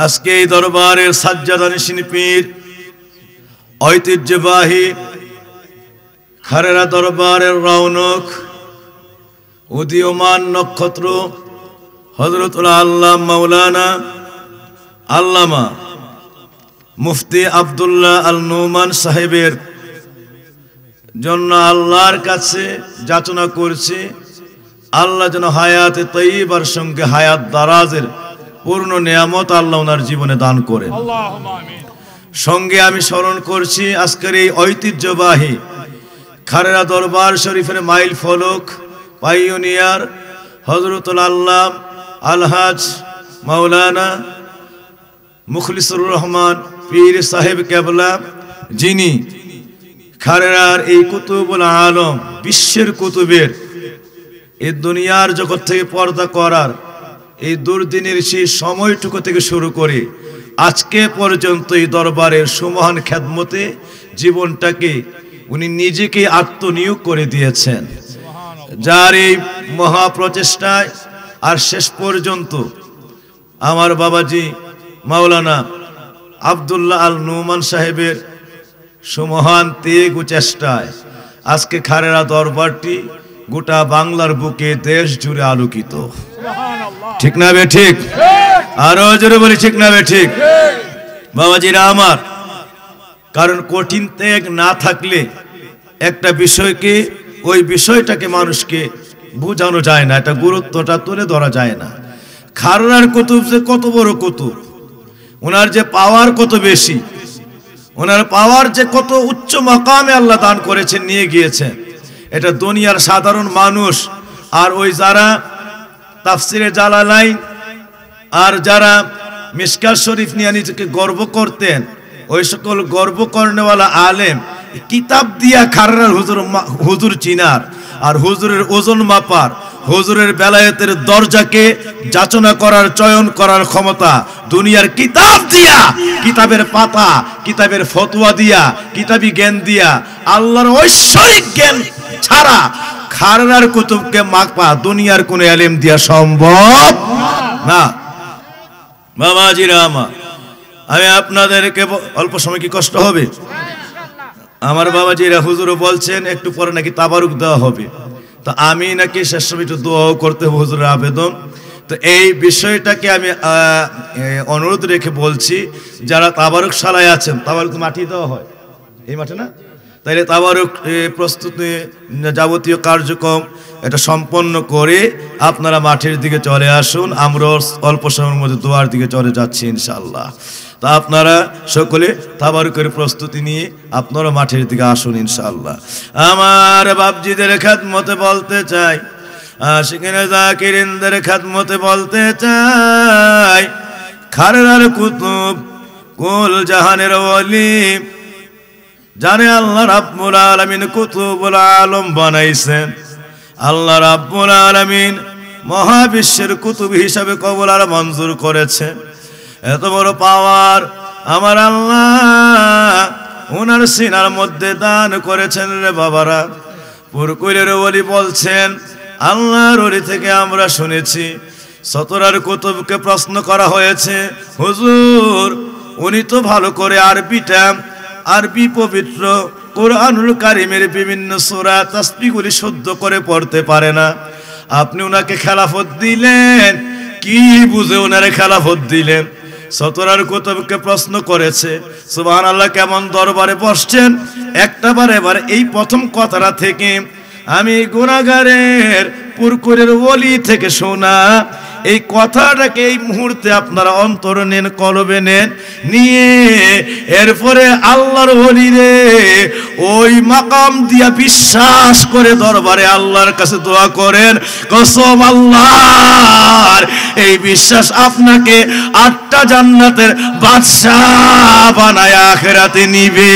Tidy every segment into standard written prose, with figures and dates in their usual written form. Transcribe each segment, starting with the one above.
আজকে এই দরবারের সাজ্জাদানিশিন পীর ঐতিহ্যবাহী খারেরা দরবারের রৌনক উদীয়মান নক্ষত্র হযরতুল আল্লাহ মাওলানা আল্লামা মুফতি আব্দুল্লাহ আল নুমান সাহেবের জন্য আল্লাহর কাছে যাচনা করছি আল্লাহ যেন হায়াতে তৈয়বার সঙ্গে হায়াত দারাজের পূর্ণ নিয়ামত আল্লাহ ওনার জীবনে দান করেন। আল্লাহুম্মা আমিন। সঙ্গে আমি স্মরণ করছি আজকের এই ঐতিহ্যবাহী খারেরা দরবার শরীফের মাইল ফলক পাইওনিয়ার হযরতুল আল্লাহ আলহাজ মাওলানা মুখলিসুর রহমান পীর সাহেব কেবলা, যিনি খারেরার এই কুতুবুল আলম বিশ্বের কুতুবের এই দুনিয়ার জগৎ থেকে পর্দা করার এই দুর্দিনের সেই সময়টুকু থেকে শুরু করে আজকে পর্যন্ত এই দরবারের সুমহান খেদমতে জীবনটাকে উনি নিজেকে আত্মনিয়োগ করে দিয়েছেন। যার এই মহাপ্রচেষ্টায় আর শেষ পর্যন্ত আমার বাবাজি মাওলানা আব্দুল্লাহ আল নুমান সাহেবের সুমহান ত্যাগ ও চেষ্টায় আজকে খারেরা দরবারটি গোটা বাংলার বুকে দেশ জুড়ে আলোকিত। ঠিক না বে ঠিক? আরো জোরে বলি ঠিক না বে ঠিক? বাবাজিরা আমার, কারণ কঠিন ত্যাগ না থাকলে একটা বিষয়কে ওই বিষয়টাকে মানুষকে বোঝানো যায় না, এটা গুরুত্বটা তুলে ধরা যায় না। খারেরার কুতুব যে কত বড় কুতুব, ওনার যে পাওয়ার কত বেশি, ওনার পাওয়ার যে কত উচ্চ মাকামে আল্লাহ দান করেছেন, নিয়ে গিয়েছেন, এটা দুনিয়ার সাধারণ মানুষ আর ওই যারা তাফসিরে জালালাইন আর যারা মিশকাত শরীফ নিয়ে নিজেকে গর্ব করতেন, ওই সকল গর্ব করনেওয়ালা আলেম কিতাব দিয়া খারেরার হুজুর চিনার আর হুজুরের ওজন মাপার, হুজুরের বেলায়েতের দরজাকে যাচনা করার চয়ন করার ক্ষমতা দুনিয়ার কিতাব দিয়া, কিতাবের পাতা, কিতাবের ফতোয়া দিয়া, কিতাবি জ্ঞান দিয়া, আল্লাহর ঐশ্বরিক জ্ঞান ছাড়া খারেরার কুতুবকে মাপা দুনিয়ার কোন আলেম দিয়া সম্ভব না। বাবাজিরা আমার, আমি আপনাদেরকে অল্প সময় কি কষ্ট হবে? আমার বাবাজিরা হুজুরও বলছেন একটু পরে নাকি তাবারুক দেওয়া হবে, তো আমি নাকি শেষ সময় একটু দোয়াও করতে হবে, হুজুরের আবেদন। তো এই বিষয়টাকে আমি অনুরোধ রেখে বলছি, যারা তাবারুক শালায় আছেন, তাবারুক মাটি দেওয়া হয় এই মাঠে না, তাইলে তাবারুক প্রস্তুতি যাবতীয় কার্যক্রম এটা সম্পন্ন করে আপনারা মাঠের দিকে চলে আসুন। আমরা অল্প সময়ের মধ্যে দোয়ার দিকে চলে যাচ্ছি ইনশাআল্লাহ। তা আপনারা সকলে তাবারুকের প্রস্তুতি নিয়ে আপনারা মাঠের দিকে আসুন ইনশাআল্লাহ। আমার বাপজিদের খেদমতে বলতে চাই, আশিকিনে যাকিরিনদের খেদমতে বলতে চাই, খারেরার কুতুব কুল জাহানের ওলি, জানে আল্লাহ রাব্বুল আলামিন কুতুবুল আলম বানাইছেন, আল্লাহ রাব্বুল আলামিন মহাবিশ্বের কুতুব হিসাবে কবুল আর মঞ্জুর করেছেন। এত বড় পাওয়ার আমার আল্লাহ ওনার সিনার মধ্যে দান করেছেন রে বাবারা। পুরকুলের ওলি বলছেন, আল্লাহর ওলি থেকে আমরা শুনেছি সতরার কুতুবকে প্রশ্ন করা হয়েছে, হুজুর উনি তো ভালো করে আরবি পবিত্র কোরআনুল কারীমের বিভিন্ন সূরা তাসবিহগুলি শুদ্ধ করে পড়তে পারে না, আপনি ওনাকে খেলাফত দিলেন, কি বুঝে ওনারে খেলাফত দিলেন? সতরার কুতুবকে প্রশ্ন করেছে, সুবহানাল্লাহ, কেমন দরবারে বসছেন? একটা বার এবার এই প্রথম কথাটা থেকে আমি গুনাহগারের পুরকুরের ওলি থেকে শোনা এই কথাটাকে এই মুহূর্তে আপনারা অন্তর নেন, কলবে নেন, নিয়ে এরপরে আল্লাহর ওলি রে ওই মাকাম দিয়া বিশ্বাস করে দরবারে আল্লাহর কাছে দোয়া করেন, কসম আল্লাহর এই বিশ্বাস আপনাকে 8টা জান্নাতের বাদশা বানায় আখিরাতে নিবে।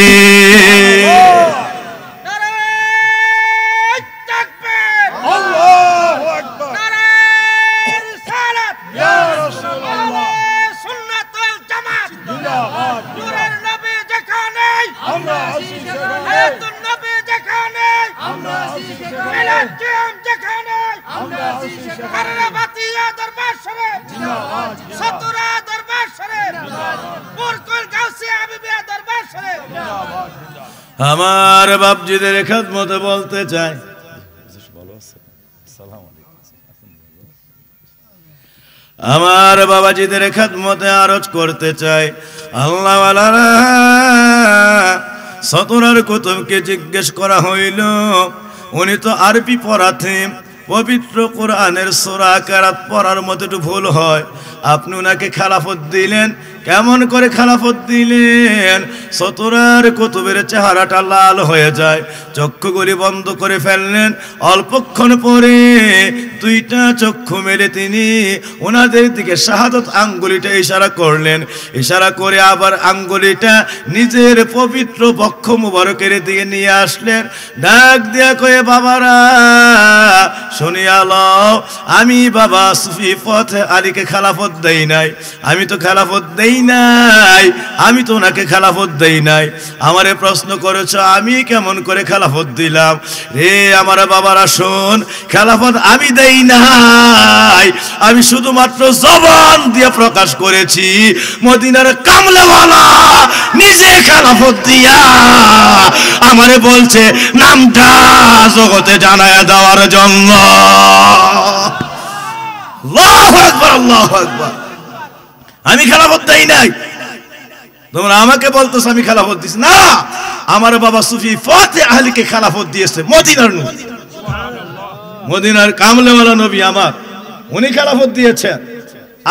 আমার বাপজিদের খেদমতে বলতে চাই, আমার বাবাজিদের খেদমতে আরজ করতে চাই, আল্লাহ ওয়ালারা সতরার কুতুবকে জিজ্ঞেস করা হইল, উনি তো আরবি পড়াতেন, পবিত্র কোরআনের সূরা কেরাত পড়ার মতো একটু ভুল হয়, আপনি ওনাকে খেলাফত দিলেন, কেমন করে খেলাফত দিলেন? সতরার কুতুবের চেহারাটা লাল হয়ে যায়, চক্ষুগুলি বন্ধ করে ফেললেন, অল্পক্ষণ পরে দুইটা চক্ষু মেলে তিনি ওনাদের দিকে শাহাদত আঙ্গুলিটা ইশারা করলেন, ইশারা করে আবার আঙ্গুলিটা নিজের পবিত্র বক্ষ মুবারকের দিকে নিয়ে আসলেন, ডাক দিয়া কয়ে, বাবারা শুনিয়া লও, আমি বাবা সুফি পথে আলীকে খেলাফত দেই নাই, আমি তো খেলাফত দেই নাই, আমি তো ওনাকে খেলাফত দেই নাই। আমারে প্রশ্ন করেছ আমি কেমন করে খেলাফত দিলাম? রে আমার বাবারা শোন, খেলাফত আমি দেই নাই, আমি শুধুমাত্র জবান দিয়ে প্রকাশ করেছি, মদিনার কামলাওয়ালা নিজে খেলাফত দিয়া আমারে বলছে নামটা জগতে জানায়া দেওয়ার জন্য। আল্লাহু আকবার, আল্লাহু আকবার। আমি খেলাফত দেই নাই, তোমরা আমাকে বলতেছ আমি খেলাফত দিছি না, আমার বাবা সুফি ফতে আহলিকে খেলাফত দিয়েছে মদিনার নবী, মদিনার কামলেওয়ালা নবী আমার, উনি খেলাফত দিয়েছেন।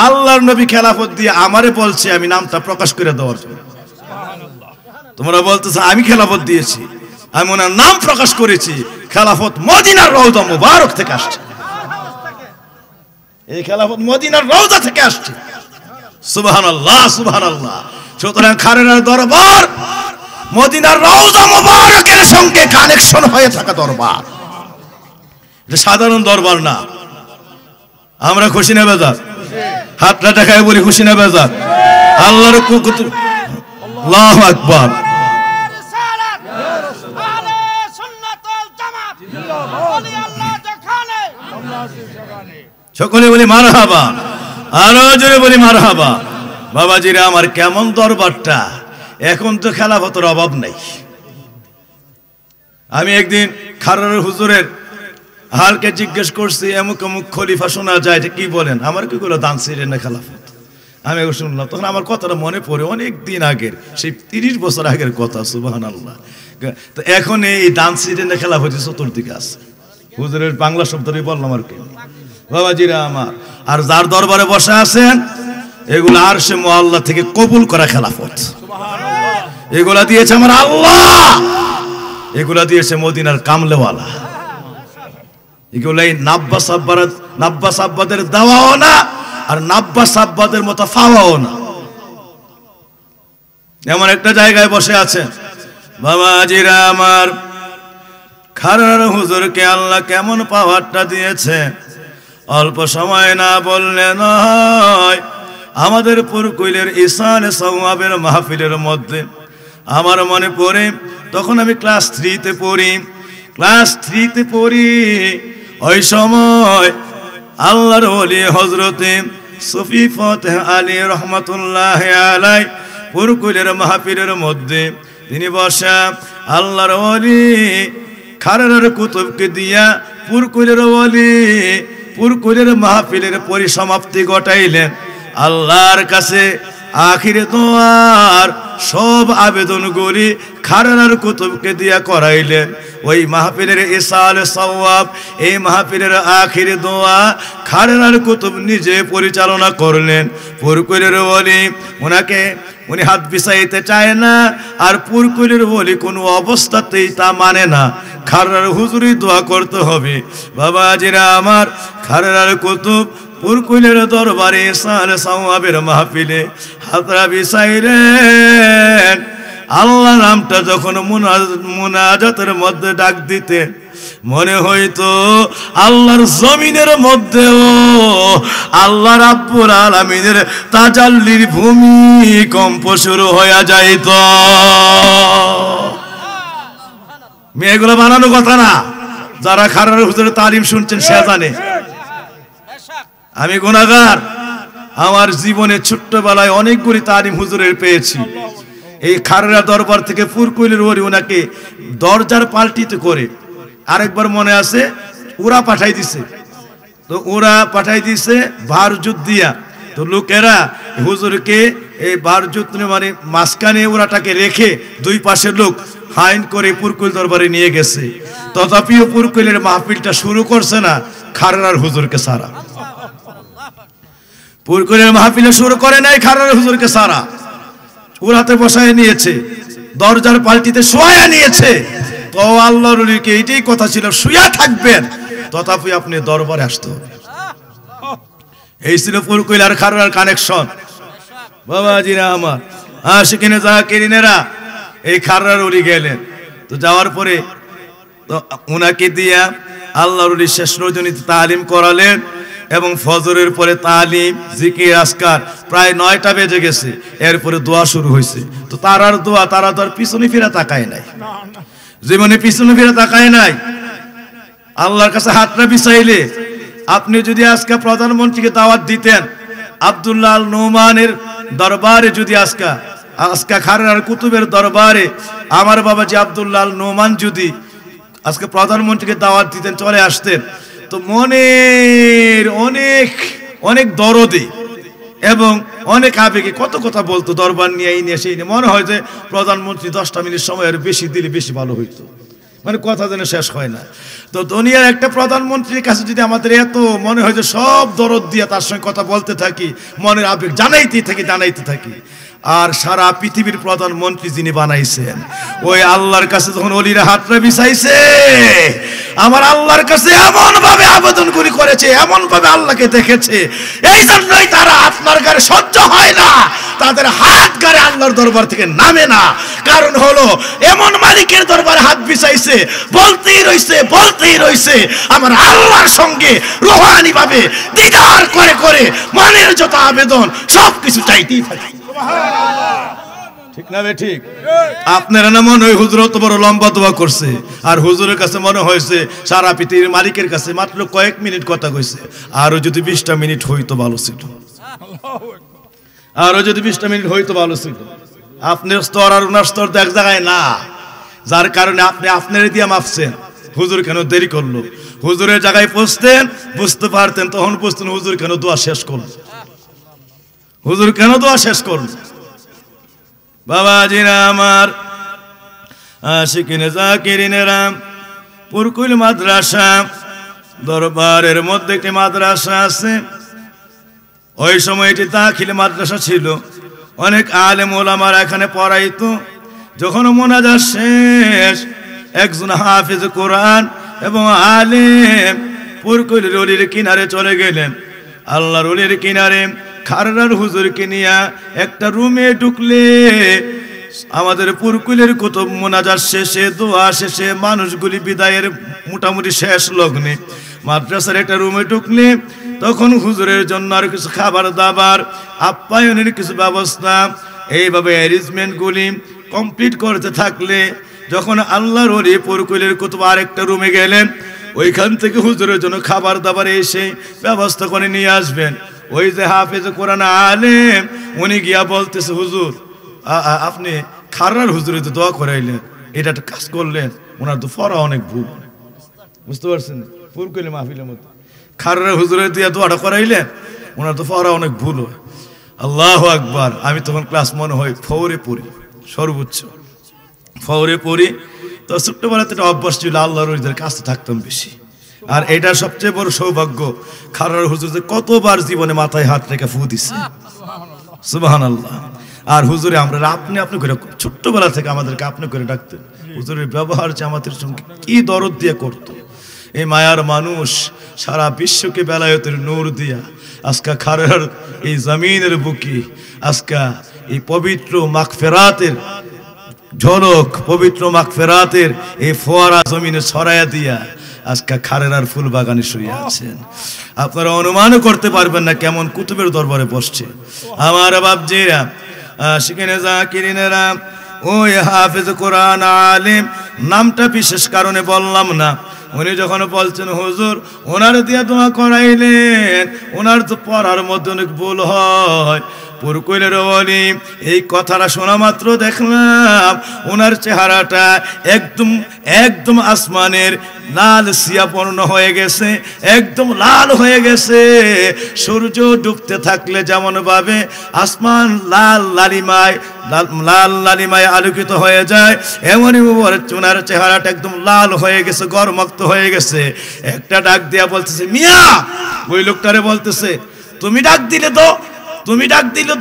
আল্লাহর নবী খেলাফত দিয়ে আমারে বলছে আমি নামটা প্রকাশ করে দেওয়ার জন্য। তোমরা বলতেছ আমি খেলাফত দিয়েছি, আমি ওনার নাম প্রকাশ করেছি, খেলাফত মদিনার রওজা মুবারক থেকে আসছে, এই খেলাফত মদিনার রওজা থেকে আসছে। সুবহানাল্লাহ, সুবহানাল্লাহ। সুতরাং খারেরার দরবার মদিনার রওজা মুবারকের সঙ্গে কানেকশন হয়ে থাকা দরবার, এটা সাধারণ দরবার না। আমরা খুশি না বেজার? হাতটা দেখায় বলি খুশি না বেজার? আল্লাহর কুতুব, আল্লাহু আকবার। সকলে বলি মারহাবা, আরো জোরে বলি মারহাবা। বাবাজিরা আমার কেমন দরবারটা, এখন তো খেলাফতের অভাব নাই। আমি একদিন খারার হুজুরের হালকে জিজ্ঞেস করছি, এমুক অমুক খলিফা শোনা যায়, এটা কি বলেন? আমার কি গুলো দান ছিলেন না খেলাফত? আমি শুনলাম, তখন আমার কথাটা মনে পড়ে, অনেক দিন আগের, সেই 30 বছর আগের কথা। সুবহানাল্লাহ। তো এখন এই দান ছিলেন না খেলাফত চতুর্দিকে আছে, হুজুরের বাংলা শব্দটাই বললাম আর কি। বাবাজিরা আমার, আর যার দরবারে বসে আছেন এগুলো আরশে মুআল্লা থেকে কবুল করা খেলাফত, এগুলা দিয়েছে আমার আল্লাহ, এগুলা দিয়েছে মদিনার কামলেওয়ালা, এগুলাই নাব্বাস আব্বাদের দেওয়াও না, আর নাব্বাস আব্বাদের মতো পাওয়াও না। এমন একটা জায়গায় বসে আছেন বাবাজিরা আমার, খারার হুজুরকে আল্লাহ কেমন পাওয়ারটা দিয়েছে, অল্প সময় না বললে নয়। আমাদের পুরকুইলের ইসানে সওয়াবের মাহফিলের মধ্যে আমার মনে পড়ে, তখন আমি ক্লাস 3-তে পড়ি, ওই সময় আল্লাহর ওলি হযরতে সুফি ফতে আলী রহমাতুল্লাহ আলাই পুরকুইলের মাহফিলের মধ্যে তিনি বসা, আল্লাহর ওলি খারার কুতুবকে দিয়া পুরকুইলের মাহফিলের পরিসমাপ্তি ঘটাইলেন। আল্লাহর কাছে আখিরে দোয়ার সব আবেদনগুলি খারার কুতুবকে দিয়া করাইলেন। ওই মাহফিলের ইসাল সওয়াব, এই মাহফিলের আখিরে দোয়া খারার কুতুব নিজে পরিচালনা করলেন। পুরকুইলের ওলি উনি হাত বিছাইতে চায় না, আর পুরকুইলের ওলি কোনো অবস্থাতেই তা মানে না, খারার হুজুরি দোয়া করতে হবে। বাবাজিরা আমার, খারার কুতুব পুরকুইলের দরবারে ইসালে সওয়াবের মাহফিলে হাতরা বিছাইলেন। আল্লাহ নামটা যখন মুনাজাতের মধ্যে ডাক দিতে, মনে হইতো আল্লাহর জমিনের মধ্যেও আল্লাহ রাব্বুল আলামিনের তাজাল্লির ভূমিকম্প শুরু হয়ে যাইত। মেয়েগুলো বানানো কথা না, যারা খারার হুজুরের তালিম শুনছেন সে জানে। আমি গুনাহগার, আমার জীবনে ছোট্টবেলায় অনেকগুলি তালিম হুজুরের পেয়েছি, এই খাররা দরবার থেকে পুরকুইলের ওরি ওনাকে দরজার পাল্টিতে করে আরেকবার মনে আছে ওরা পাঠাই দিছে, তো ওরা পাঠাই দিছে বারজুত দিয়া। তো লোকেরা হুজুরকে এই বারজুত মানে মাঝখানে ওরাটাকে রেখে দুই পাশের লোক হাইন করে পুরকুইল দরবারে নিয়ে গেছে। তথাপিও পুরকুইলের মাহফিলটা শুরু করছে না খাররার হুজুরকে সারা। পুরকুইলের মাহফিলে শুরু করে নাই খাররার হুজুরকে সারা, ওরাতে বসায় নিয়েছে, দরজার পাল্টিতে শোয়া নিয়েছে। তো আল্লাহর ওলিকে এইটাই কথা ছিল শুয়া থাকবেন, তথাপি আপনি দরবারে আসতে হবে। এই ছিল পুরকুইল আর খাররার কানেকশন। বাবাজিরা আমার, আশিকিনে জাকিরিনেরা, এই খাররার ওলি গেলেন। তো যাওয়ার পরে তো ওনাকে দিয়া আল্লাহর ওলি শেষ রজনীতে তালিম করালেন এবং ফজরের পরে তালিম জিকির আজকার প্রায় 9টা বেজে গেছে। এরপরে দোয়া শুরু হয়েছে। তো তারার দোয়া, তারা তো আর পিছনে ফিরে তাকায় নাই, জীবনে পিছনে ফিরে তাকায় নাই। আল্লাহর কাছে হাতটা বিছাইলে আপনি যদি আজকে প্রধানমন্ত্রীকে দাওয়াত দিতেন, আব্দুল্লাহ আল নোমানের দরবারে যদি আজকে খাররার কুতুবের দরবারে আমার বাবাজি আব্দুল্লাহ আল নোমান যদি আজকে প্রধানমন্ত্রীকে দাওয়াত দিতেন, চলে আসতেন, তো মনের অনেক অনেক দরদে এবং অনেক আবেগে কত কথা বলতো দরবার নিয়ে, এই নিয়ে সেই নিয়ে। মনে হয় যে প্রধানমন্ত্রী 10টা মিনিট সময় আর বেশি দিলে বেশি ভালো হইতো, মানে কথা যেন শেষ হয় না। তো দুনিয়ার একটা প্রধানমন্ত্রীর কাছে যদি আমাদের এত মনে হয় যে সব দরদ দিয়ে তার সঙ্গে কথা বলতে থাকি, মনের আবেগ জানাইতে থাকি, আর সারা পৃথিবীর প্রধানমন্ত্রী যিনি বানাইছেন ওই আল্লাহর কাছে যখন ওলিরা হাতটা বিছাইছে, আমার আল্লাহর কাছে এমন ভাবে আবেদন করেছে, এমন ভাবে আল্লাহকে দেখেছে, এই জন্যই তারা আপনার গায়ে সহ্য হয় না, তাদের হাত গায়ে আল্লাহর দরবার থেকে নামে না। কারণ হলো এমন মালিকের দরবারে হাত বিছাইছে, বলতেই রইছে আমার আল্লাহর সঙ্গে রুহানি ভাবে দিদার করে মনের যত আবেদন সবকিছু চাইতেই থাকে। ঠিক না বে ঠিক? আপনারা না মনে হয় হুজুর তো বড় লম্বা দোয়া করছে, আর হুজুরের কাছে মনে হয়েছে সারা পৃথিবীর মালিকের কাছে মাত্র কয়েক মিনিট কথা কইছে। আরো যদি 20টা মিনিট হইতো ভালো ছিল, আরো যদি 20টা মিনিট হইতো ভালো ছিল। আপনার স্তর আর ওনার স্তর তো এক জায়গায় না, যার কারণে আপনি আপনার দিয়ে মাপছেন হুজুর কেন দেরি করলো। হুজুরের জায়গায় পৌঁছতেন, বুঝতে পারতেন, তখন বুঝতেন হুজুর কেন দোয়া শেষ করলো, বাবাজিরা আমার, আশিকিনে জাকিরিনেরা, পুরকুইল মাদ্রাসা দরবারের মধ্যে একটি মাদ্রাসা আছে। ওই সময় এটি দাখিল মাদ্রাসা ছিল, অনেক আলেম ওলামারা এখানে পড়াইতো। যখন মোনাজাত শেষ, একজন হাফেজ কোরআন এবং আলেম পুরকুইলের ওলির কিনারে চলে গেলেন। আল্লাহর ওলির কিনারে খাররার হুজুরকে নিয়ে একটা রুমে ঢুকলে আমাদের পুরকুইলের কুতুব মোনাজাত শেষে, দোয়া শেষে, মানুষগুলি বিদায়ের মোটামুটি শেষ লগ্নে মাদ্রাসার একটা রুমে ঢুকলে তখন হুজুরের জন্য আর কিছু খাবার দাবার আপ্যায়নের কিছু ব্যবস্থা, এইভাবে অ্যারেঞ্জমেন্টগুলি কমপ্লিট করতে থাকলে যখন আল্লাহর ওলি পুরকুইলের কুতুব আরেকটা রুমে গেলেন, ওইখান থেকে হুজুরের জন্য খাবার দাবার এসে ব্যবস্থা করে নিয়ে আসবেন। ওই যে হাফেজ কোরআন আলেম উনি গিয়া বলতেছে, হুজুর আপনি খাররার হুজুরের তো দোয়া করাইলেন, এটা একটা কাজ করলেন, ওনার তো পড়া অনেক ভুল, বুঝতে পারছেন? পুরকুইল মাহফিলের মধ্যে খাররার হুজুরের দিয়ে দোয়াটা করাইলেন, ওনার তো পড়া অনেক ভুল হয়। আল্লাহু আকবার। আমি তখন ক্লাস মনে হয় ফৌরে পড়ি, সর্বোচ্চ ফৌরে পড়ি। তো ছোট্টবেলাতে একটা অভ্যাস ছিল, আল্লাহর ওলিদের কাছে থাকতাম বেশি। আর এটা সবচেয়ে বড় সৌভাগ্য, খাররার হুজুর যে কতবার জীবনে মাথায় হাত রেখে ফু দিছে, সুবহানাল্লাহ। আর হুজুরে আমরা আপনি করে ছোট্টবেলা থেকে আমাদেরকে আপনি করে ডাকতেন। হুজুরের ব্যবহার যে আমাদের সঙ্গে কি দরদ দিয়ে করতো। এই মায়ার মানুষ সারা বিশ্বকে বেলায়েতের নূর দিয়া আজকা খাররার এই জমিনের বুকে আজকা এই পবিত্র মাগফিরাতের ঝলক, পবিত্র মাগফিরাতের এই ফোয়ারা জমিনে ছড়াইয়া দিয়া আজকে খারেরার ফুল বাগানে শুয়ে আছেন। আপনারা অনুমানও করতে পারবেন না কেমন কুতুবের দরবারে বসছে। আমার বাপজিরা, আশিকিনে জাকিরিনেরা, ওই হাফেজ কোরআন আলেম নামটা বিশেষ কারণে বললাম না। উনি যখন বলছেন হুজুর ওনার দিয়ে দোয়া করাইলেন, ওনার তো পড়ার মধ্যে অনেক ভুল হয়, পুরকুইলের ওলি। এই কথাটা শোনা মাত্র দেখলাম ওনার চেহারাটা একদম একদম আসমানের লাল সিয়াপূর্ণ হয়ে গেছে, একদম লাল হয়ে গেছে। সূর্য ডুবতে থাকলে যেমন ভাবে আসমান লাল লালিমায় আলোকিত হয়ে যায়, এমনই ওনার চেহারাটা একদম লাল হয়ে গেছে, গরমাক্ত হয়ে গেছে। একটা ডাক দিয়া বলতেছে, মিয়া, ওই লোকটারে বলতেছে, তুমি ডাক দিলে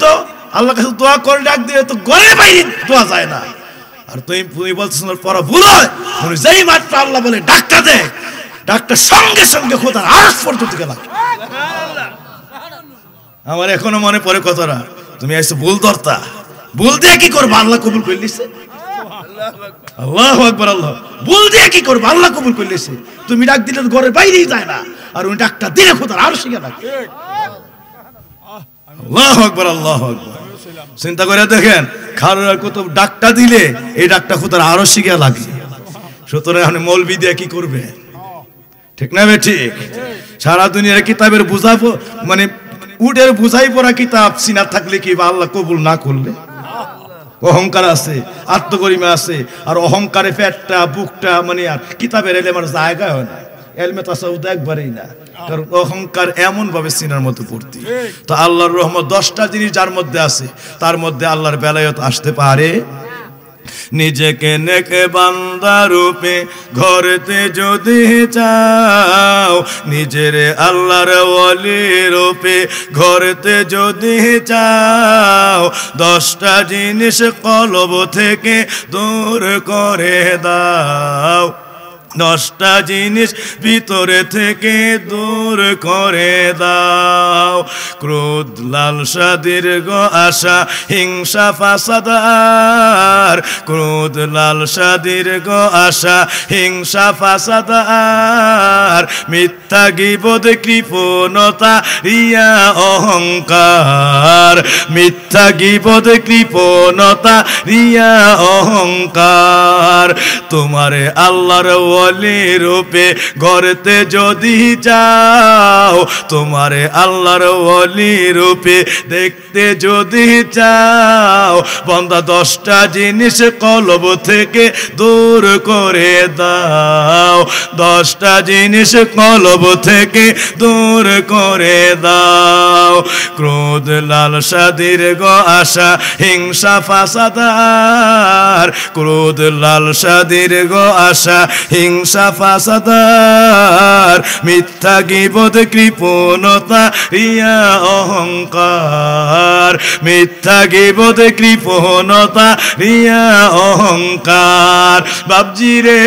তো আল্লাহর কাছে দোয়া করে ডাক দিলে তো ঘরে বাইরে দোয়া যায় না, আর তুমি বলতেছ পড়া ভুল হয়। যেই মাত্র আল্লাহ বলে ডাকটা দে, ডাকটা সঙ্গে সঙ্গে খোদার আরশ পর্যন্ত গেল। আমার এখনো মনে পড়ে কথাটা, তুমি এসে ভুল ধরতা, ভুল দিয়ে কি করবো, আল্লাহ কবুল করে নিছে। আল্লাহু আকবার, আল্লাহ, ভুল দিয়ে কি করবো, আল্লাহ কবুল করে নিছে। তুমি ডাক দিলে ঘরের বাইরেই যায় না, আর উনি ডাকটা দিলে খোদার আরশে গেল। আল্লাহু আকবার, আল্লাহু আকবার। চিন্তা করে দেখেন, খারুর কুতুব ডাকটা দিলে এই ডাকটা খোদার আরশে গিয়া লাগে। সুতরাং আপনি মৌলবি দিয়ে কি করবে? ঠিক না? ঠিক। সারা দুনিয়ার কিতাবের বুঝাবো, মানে উটের বুঝাই পড়া কিতাব সিনা থাকলে কি বা আল্লাহ কবুল না করলে? অহংকার আছে, আত্মগরিমা আছে, আর অহংকারে পেটটা বুকটা মানে আর কিতাবের এলেমার জায়গা হয় না, এলমে তাসাউদ একবারেই না। কারণ অহংকার এমন ভাবে সিনার মতো পড়তি। তো আল্লাহর রহমত 10টা জিনিস যার মধ্যে আছে, তার মধ্যে আল্লাহর বেলায়েত আসতে পারে। নিজেকে নেকে বান্দা রূপে ঘরতে যদি চাও, নিজের আল্লাহর ওলি রূপে ঘরতে যদি চাও, 10টা জিনিস কলব থেকে দূর করে দাও, 10টা জিনিস ভিতরে থেকে দূর করে দাও। ক্রোধ, লালসা, দীর্ঘ আশা, হিংসা, ফাসাদ আর, ক্রোধ, লালসা, দীর্ঘ আশা, হিংসা, ফাসাদ আর, মিথ্যা, গীবত, কৃপণতা, রিয়া, অহংকার, মিথ্যা, গীবত, কৃপণতা, রিয়া, অহংকার। তোমারে আল্লাহর ওলি রূপে গড়তে যদি চাও, তোমারে আল্লাহর ওলি রূপে দেখতে যদি চাও, বান্দা 10টা জিনিস কলব থেকে দূর করে দাও, 10টা জিনিস কলব থেকে দূর করে দাও। ক্রোধ, লালসা, দীর্ঘ আশা, হিংসা, ফাসাদ আর, ক্রোধ, লালসা, দীর্ঘ আশা, হিংসা, ফাসাদ আর, মিথ্যা, গীবত, কৃপণতা, রিয়া, অহংকার, মিথ্যা, গীবত, কৃপণতা, রিয়া, অহংকার। বাবজি রে,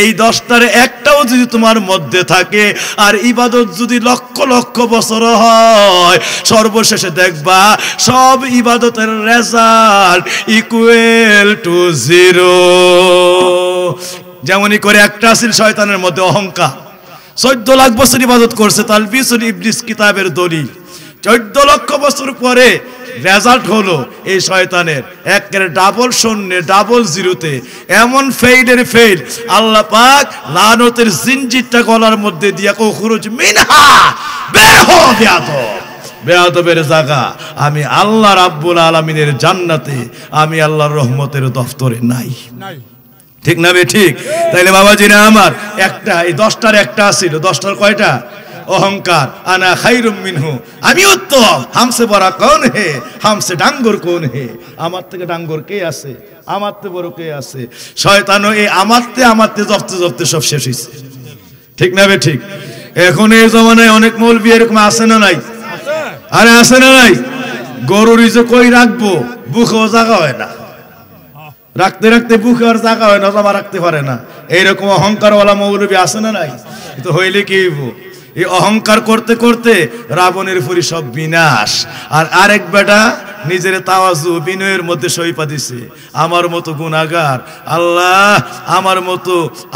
এই 10টার একটাও যদি তোমার মধ্যে থাকে, আর ইবাদত যদি লক্ষ লক্ষ বছর হয়, সর্বশেষে দেখবা সব ইবাদতের রেজাল্ট ইকুয়াল টু 0। যেমনই করে একটা আছিল শয়তানের মধ্যে অহংকার, 14 লাখ বছর ইবাদত করছে, তালবিসুল ইবলিস কিতাবের দলিল। 14 লক্ষ বছর পরে রেজাল্ট হলো এই শয়তানের একের ডাবল শূন্য, ডাবল জিরোতে, এমন ফেইলের ফেইল, আল্লাহ পাক লানতের জিনজিরটা গলার মধ্যে দিয়া খুরুজ মিনহা, বের হ বেয়াদব, বেয়াদবের জায়গা আমি আল্লাহ রাব্বুল আলামিনের জান্নাতে, আমি আল্লাহর রহমতের দফতরে নাই। ঠিক না বে ঠিক? তাইলে বাবাজিরা আমার, একটা এই 10টার একটা ছিল, 10টার কয়টা? অহংকার, আনা খাইরুম মিনহু, আমি উত্তম, হামসে বড় কোন হে, হামসে ডাঙ্গর কোন হে, আমার থেকে ডাঙ্গর কে আছে, আমার থেকে বড় কে আছে। শয়তানও এই আমারতে জপতে জপতে সব শেষ হয়েছে। ঠিক না বে ঠিক? এখন এই জমানায় অনেক মৌলবি এরকম আছে না নাই? আরে আছে না নাই? গরুর যে কই রাখবো, বুকেও জায়গা হয় না, রাখতে রাখতে বুকে আর জায়গা হয় না, জমা রাখতে পারে না। এইরকম অহংকারওয়ালা মৌলবি আছে না নাই? তো হইলে কি হইব? এই অহংকার করতে করতে রাবণের ফুরি সব বিনাশ। আর আরেক বেটা নিজের তাওয়াজু বিনয়ের মধ্যে সইপা দিছে, আমার মতো গুনাহগার আল্লাহ,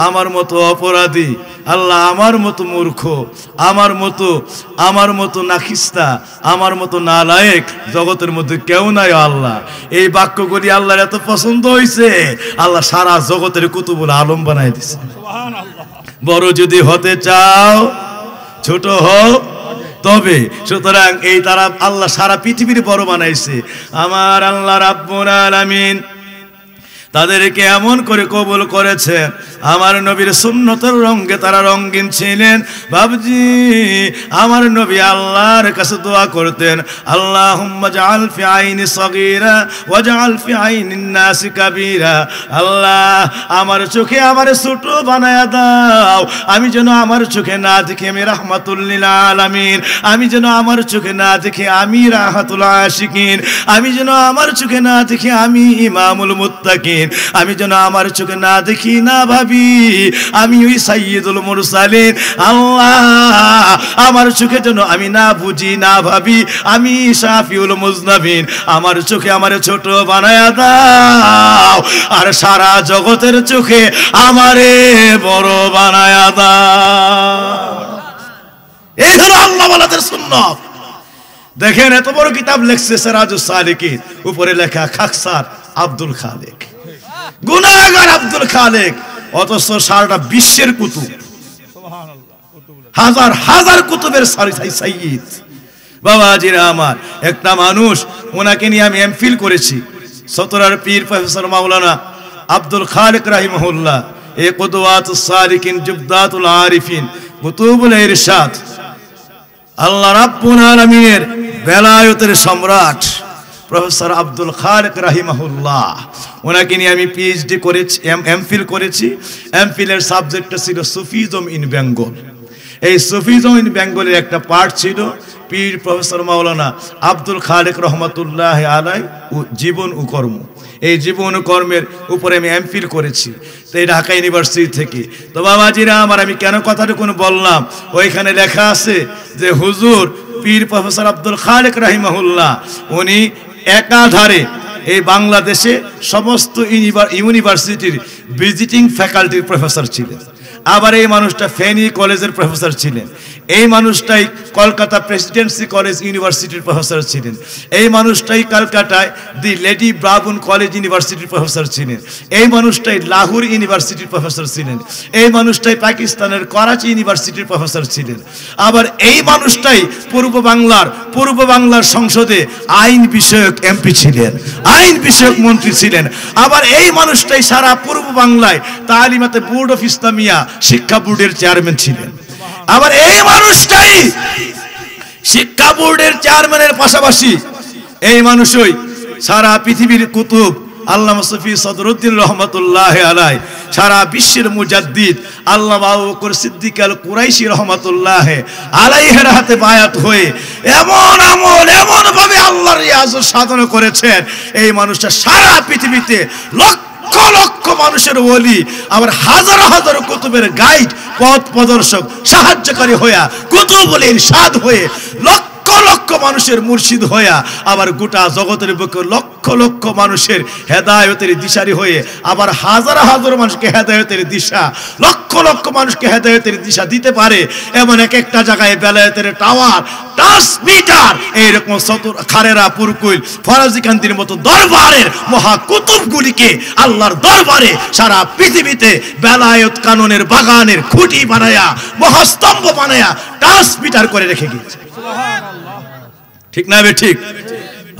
আমার মতো অপরাধী আল্লাহ, আমার মতো মূর্খ, আমার মতো নাখিস্তা, আমার মতো নালায়েক জগতের মধ্যে কেউ নাই আল্লাহ। এই বাক্যগুলি আল্লাহর এত পছন্দ হয়েছে, আল্লাহ সারা জগতের কুতুবুল আলম বানাই দিছে। বড় যদি হতে চাও, ছোট হও, তবে সুতরাং এই তারা আল্লাহ সারা পৃথিবীর বড় বানাইছে। আমার আল্লাহ রাব্বুল আলামিন তাদেরকে এমন করে কবুল করেছেন, আমার নবীর সুন্নতের রঙে তারা রঙিন ছিলেন। বাবজি আমার নবী আল্লাহর কাছে দোয়া করতেন, আল্লাহুম্মা জাআল ফি আইনি সগীরা ওয়াজআল ফি আইনিন নাসি কাবীরা। আল্লাহ আমার চোখে আমার ছোট বানায়া দাও, আমি যেন আমার চোখে না দেখে আমি রাহমাতুল লিল আলামিন, আমি যেন আমার চোখে না দেখে আমি রাহাতুল আশিকিন, আমি যেন আমার চোখে না দেখে আমি ইমামুল মুত্তাকিন, আমি যেন আমার চোখে না দেখি না ভাবি আমি ওই সাইয়্যিদুল মুরসালিন। আল্লাহ আমার চোখে যেন আমি না বুঝি না ভাবি আমি শাফিউল মুজনাবিন, আমার চোখে আমার ছোট বানায়া দাও, আর সারা জগতের চোখে আমারে বড় বানায়া দাও। এই হলো আল্লাহ ওয়ালাদের সুন্নাত। দেখেন এত বড় কিতাব লিখছে সিরাজুস সালিকিন, উপরে লেখা খাকসার আব্দুল খালেক, গুনাহগার আব্দুল খালেক, অথচ সারাটা বিশ্বের কুতুব, হাজার হাজার কুতুবের সাইয়্যিদ। বাবাজিরা আমার, একটা মানুষ ওনাকে নিয়ে আমি এমফিল করেছি, সতরার পীর প্রফেসর মাওলানা আব্দুল খালেক রাহিমাহুল্লাহ, এ কুদওয়াতুস সালিকিন জুবদাতুল আরিফিন কুতুবুল ইরশাদ, আল্লাহ রাব্বুল আলামিনের বেলায়েতের সম্রাট প্রফেসর আব্দুল খালেক রাহিমাহুল্লাহ, ওনাকে নিয়ে আমি পিএইচডি করেছি, এমফিল করেছি। এমফিলের সাবজেক্টটা ছিল সুফিজম ইন বেঙ্গল। এই সুফিজম ইন বেঙ্গলের একটা পার্ট ছিল পীর প্রফেসর মাওলানা আব্দুল খালেক রহমতুল্লাহ আলাই জীবন ও কর্ম। এই জীবন ও কর্মের উপরে আমি এমফিল করেছি, তো এই ঢাকা ইউনিভার্সিটি থেকে। তো বাবাজিরা আমার, আমি কেন কথাটুকুন বললাম, ওইখানে লেখা আছে যে হুজুর পীর প্রফেসর আব্দুল খালেক রাহিমাহুল্লাহ উনি একাধারে এই বাংলাদেশে সমস্ত ইউনিভার্সিটির ভিজিটিং ফ্যাকাল্টির প্রফেসর ছিলেন। আবার এই মানুষটা ফেনী কলেজের প্রফেসর ছিলেন, এই মানুষটাই কলকাতা প্রেসিডেন্সি কলেজ ইউনিভার্সিটির প্রফেসর ছিলেন, এই মানুষটাই কলকাতায় দি লেডি ব্রাউন কলেজ ইউনিভার্সিটির প্রফেসর ছিলেন, এই মানুষটাই লাহোর ইউনিভার্সিটির প্রফেসর ছিলেন, এই মানুষটাই পাকিস্তানের করাচি ইউনিভার্সিটির প্রফেসর ছিলেন। আবার এই মানুষটাই পূর্ব বাংলার সংসদে আইন বিষয়ক এমপি ছিলেন, আইন বিষয়ক মন্ত্রী ছিলেন। আবার এই মানুষটাই সারা পূর্ব বাংলায় তালিমাতে বোর্ড অফ ইসলামিয়া শিক্ষা বোর্ডের চেয়ারম্যান ছিলেন। আবার এই মানুষটাই শিক্ষা বোর্ডের চেয়ারম্যানের পাশাপাশি এই মানুষই সারা পৃথিবীর কুতুব আল্লামা সুফি সদরুদ্দিন রহমতুল্লাহ আলাই, সারা বিশ্বের মুজাদ্দিদ আল্লামা আবু বকর সিদ্দিক আল কুরাইশি রহমতুল্লাহ আলাইহির হাতে বায়াত হয়ে এমন আমল এমন ভাবে আল্লাহর রিয়াজত সাধনা করেছেন, এই মানুষটা সারা পৃথিবীতে লক্ষ লক্ষ মানুষের ওলি, আবার হাজার হাজার কুতুবের গাইড, পথ প্রদর্শক, সাহায্যকারী হইয়া, কুতুবুল ইরশাদ হয়ে, লক্ষ লক্ষ মানুষের মুর্শিদ হইয়া, আবার গোটা জগতের বুকে লক্ষ লক্ষ মানুষের হেদায়েতের দিশারি হয়ে, আবার হাজার হাজার মানুষকে হেদায়েতের দিশা, লক্ষ লক্ষ মানুষকে হেদায়েতের দিশা দিতে পারে এমন এক একটা জায়গায় বেলায়েতের টাওয়ার, ট্রান্সমিটার, এইরকম খারেরা, পুরকুইল, ফরাজিকান্দির মতো দরবারের মহাকুতুবগুলিকে আল্লাহর দরবারে সারা পৃথিবীতে বেলায়েত কানুনের বাগানের খুঁটি বানায়া, মহাস্তম্ভ বানায়া ট্রান্সমিটার করে রেখে গিয়েছে। ঠিক না? ঠিক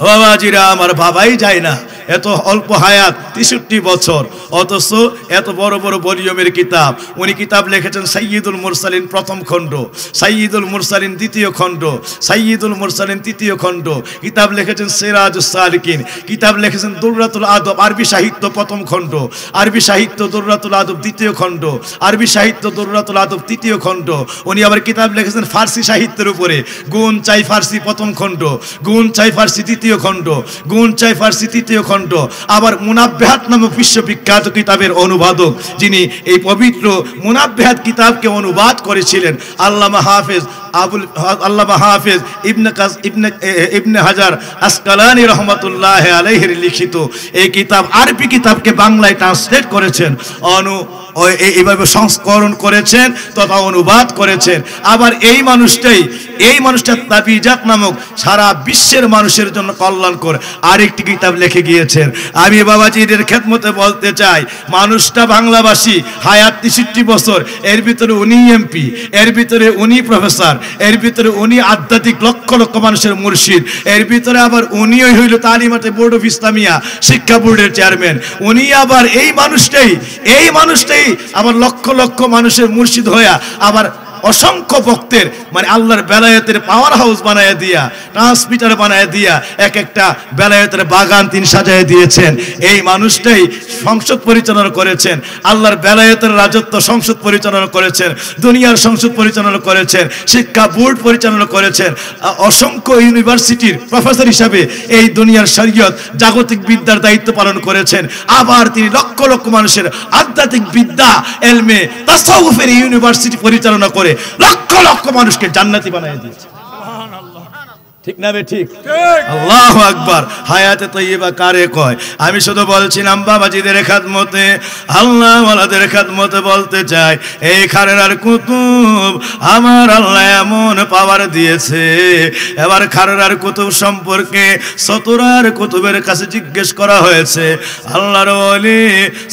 বাবাজিরা আমার, ভাবাই যায় না এত অল্প হায়াত 63 বছর, অথচ এত বড় বড় ভলিউমের কিতাব। উনি কিতাব লিখেছেন সাইয়্যিদুল মুরসালিন প্রথম খণ্ড, সাইয়্যিদুল মুরসালিন দ্বিতীয় খণ্ড, সাইয়্যিদুল মুরসালিন তৃতীয় খণ্ড, কিতাব লিখেছেন সিরাজুস সালিকিন, কিতাব লিখেছেন দুররাতুল আদব আরবি সাহিত্য প্রথম খণ্ড, আরবি সাহিত্য দুররাতুল আদব দ্বিতীয় খণ্ড, আরবি সাহিত্য দুররাতুল আদব তৃতীয় খণ্ড। উনি আবার কিতাব লিখেছেন ফার্সি সাহিত্যের উপরে, গুণ চাই ফার্সি প্রথম খণ্ড, গুণ চাই ফার্সি দ্বিতীয় খণ্ড, গুণ চাই ফার্সি তৃতীয় খণ্ড। আবার মুনাব্বিহাত নামক বিশ্ববিখ্যাত কিতাবের অনুবাদক, যিনি এই পবিত্র মুনাব্বিহাত কিতাবকে অনুবাদ করেছিলেন, আল্লামা হাফেজ ইবনে হাজার আসকালানি রহমতুল্লাহ আলাইহির লিখিত এই কিতাব, আরবি কিতাবকে বাংলায় ট্রান্সলেট করেছেন, এইভাবে সংস্করণ করেছেন তথা অনুবাদ করেছেন। আবার এই মানুষটা তাবিজাত নামক সারা বিশ্বের মানুষের জন্য কল্যাণকর আরেকটি কিতাব লিখে গিয়েছে। দিয়েছেন। আমি বাবাজিদের খেদমতে বলতে চাই, মানুষটা বাংলাভাষী, হায়াত 63 বছর, এর ভিতরে উনি এমপি, এর ভিতরে উনি প্রফেসর, এর ভিতরে উনি আধ্যাত্মিক লক্ষ লক্ষ মানুষের মুর্শিদ, এর ভিতরে আবার উনিও হইল তালিমাতে বোর্ড অফ ইসলামিয়া শিক্ষা বোর্ডের চেয়ারম্যান, উনি আবার এই মানুষটাই আবার লক্ষ লক্ষ মানুষের মুর্শিদ হইয়া আবার অসংখ্য ভক্তের মানে আল্লাহর বেলায়েতের পাওয়ার হাউস বানায় দিয়া, ট্রান্সমিটার বানায় দিয়া এক একটা বেলায়েতের বাগান তিনি সাজায় দিয়েছেন। এই মানুষটাই সংসদ পরিচালনা করেছেন, আল্লাহর বেলায়েতের রাজত্ব সংসদ পরিচালনা করেছেন, দুনিয়ার সংসদ পরিচালনা করেছেন, শিক্ষা বোর্ড পরিচালনা করেছেন, অসংখ্য ইউনিভার্সিটির প্রফেসর হিসাবে এই দুনিয়ার শরীয়ত জাগতিক বিদ্যার দায়িত্ব পালন করেছেন। আবার তিনি লক্ষ লক্ষ মানুষের আধ্যাত্মিক বিদ্যা এলমে তাসাউফের ইউনিভার্সিটি পরিচালনা করে লক্ষ লক্ষ মানুষকে জান্নাতি বানিয়ে দিয়েছে। ঠিক না বে ঠিক? আল্লাহু আকবার। হায়াতে তৈয়বা কারে কয়? আমি শুধু বলছিলাম বাবাজিদের খাদমতে, আল্লাহ ওয়ালাদের খাদমতে বলতে চাই, এই খারেরার কুতুব আমার আল্লাহ এমন পাওয়ার দিয়েছে। এবার খারেরার কুতুব সম্পর্কে সতরার কুতুবের কাছে জিজ্ঞেস করা হয়েছে। আল্লাহর ওলি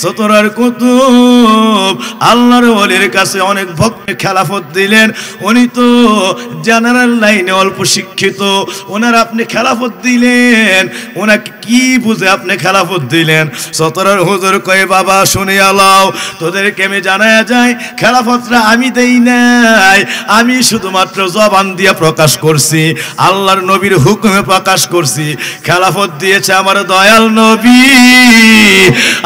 সতরার কুতুব আল্লাহর ওলির কাছে অনেক ভক্ত খেলাফত দিলেন, উনি তো জেনারেল লাইনে অল্প শিক্ষিত, ওনার আপনি খেলাফত দিলেন, ওনাকে কি বুঝে আপনি খেলাফত দিলেন? সতরার হুজুর কয়ে, বাবা শুনে আলাও, তোদেরকে আমি জানায়া যায় খেলাফতরা আমি দেই নাই, আমি শুধুমাত্র জবান দিয়ে প্রকাশ করছি, আল্লাহর নবীর হুকুমে প্রকাশ করছি। খেলাফত দিয়েছে আমার দয়াল নবী,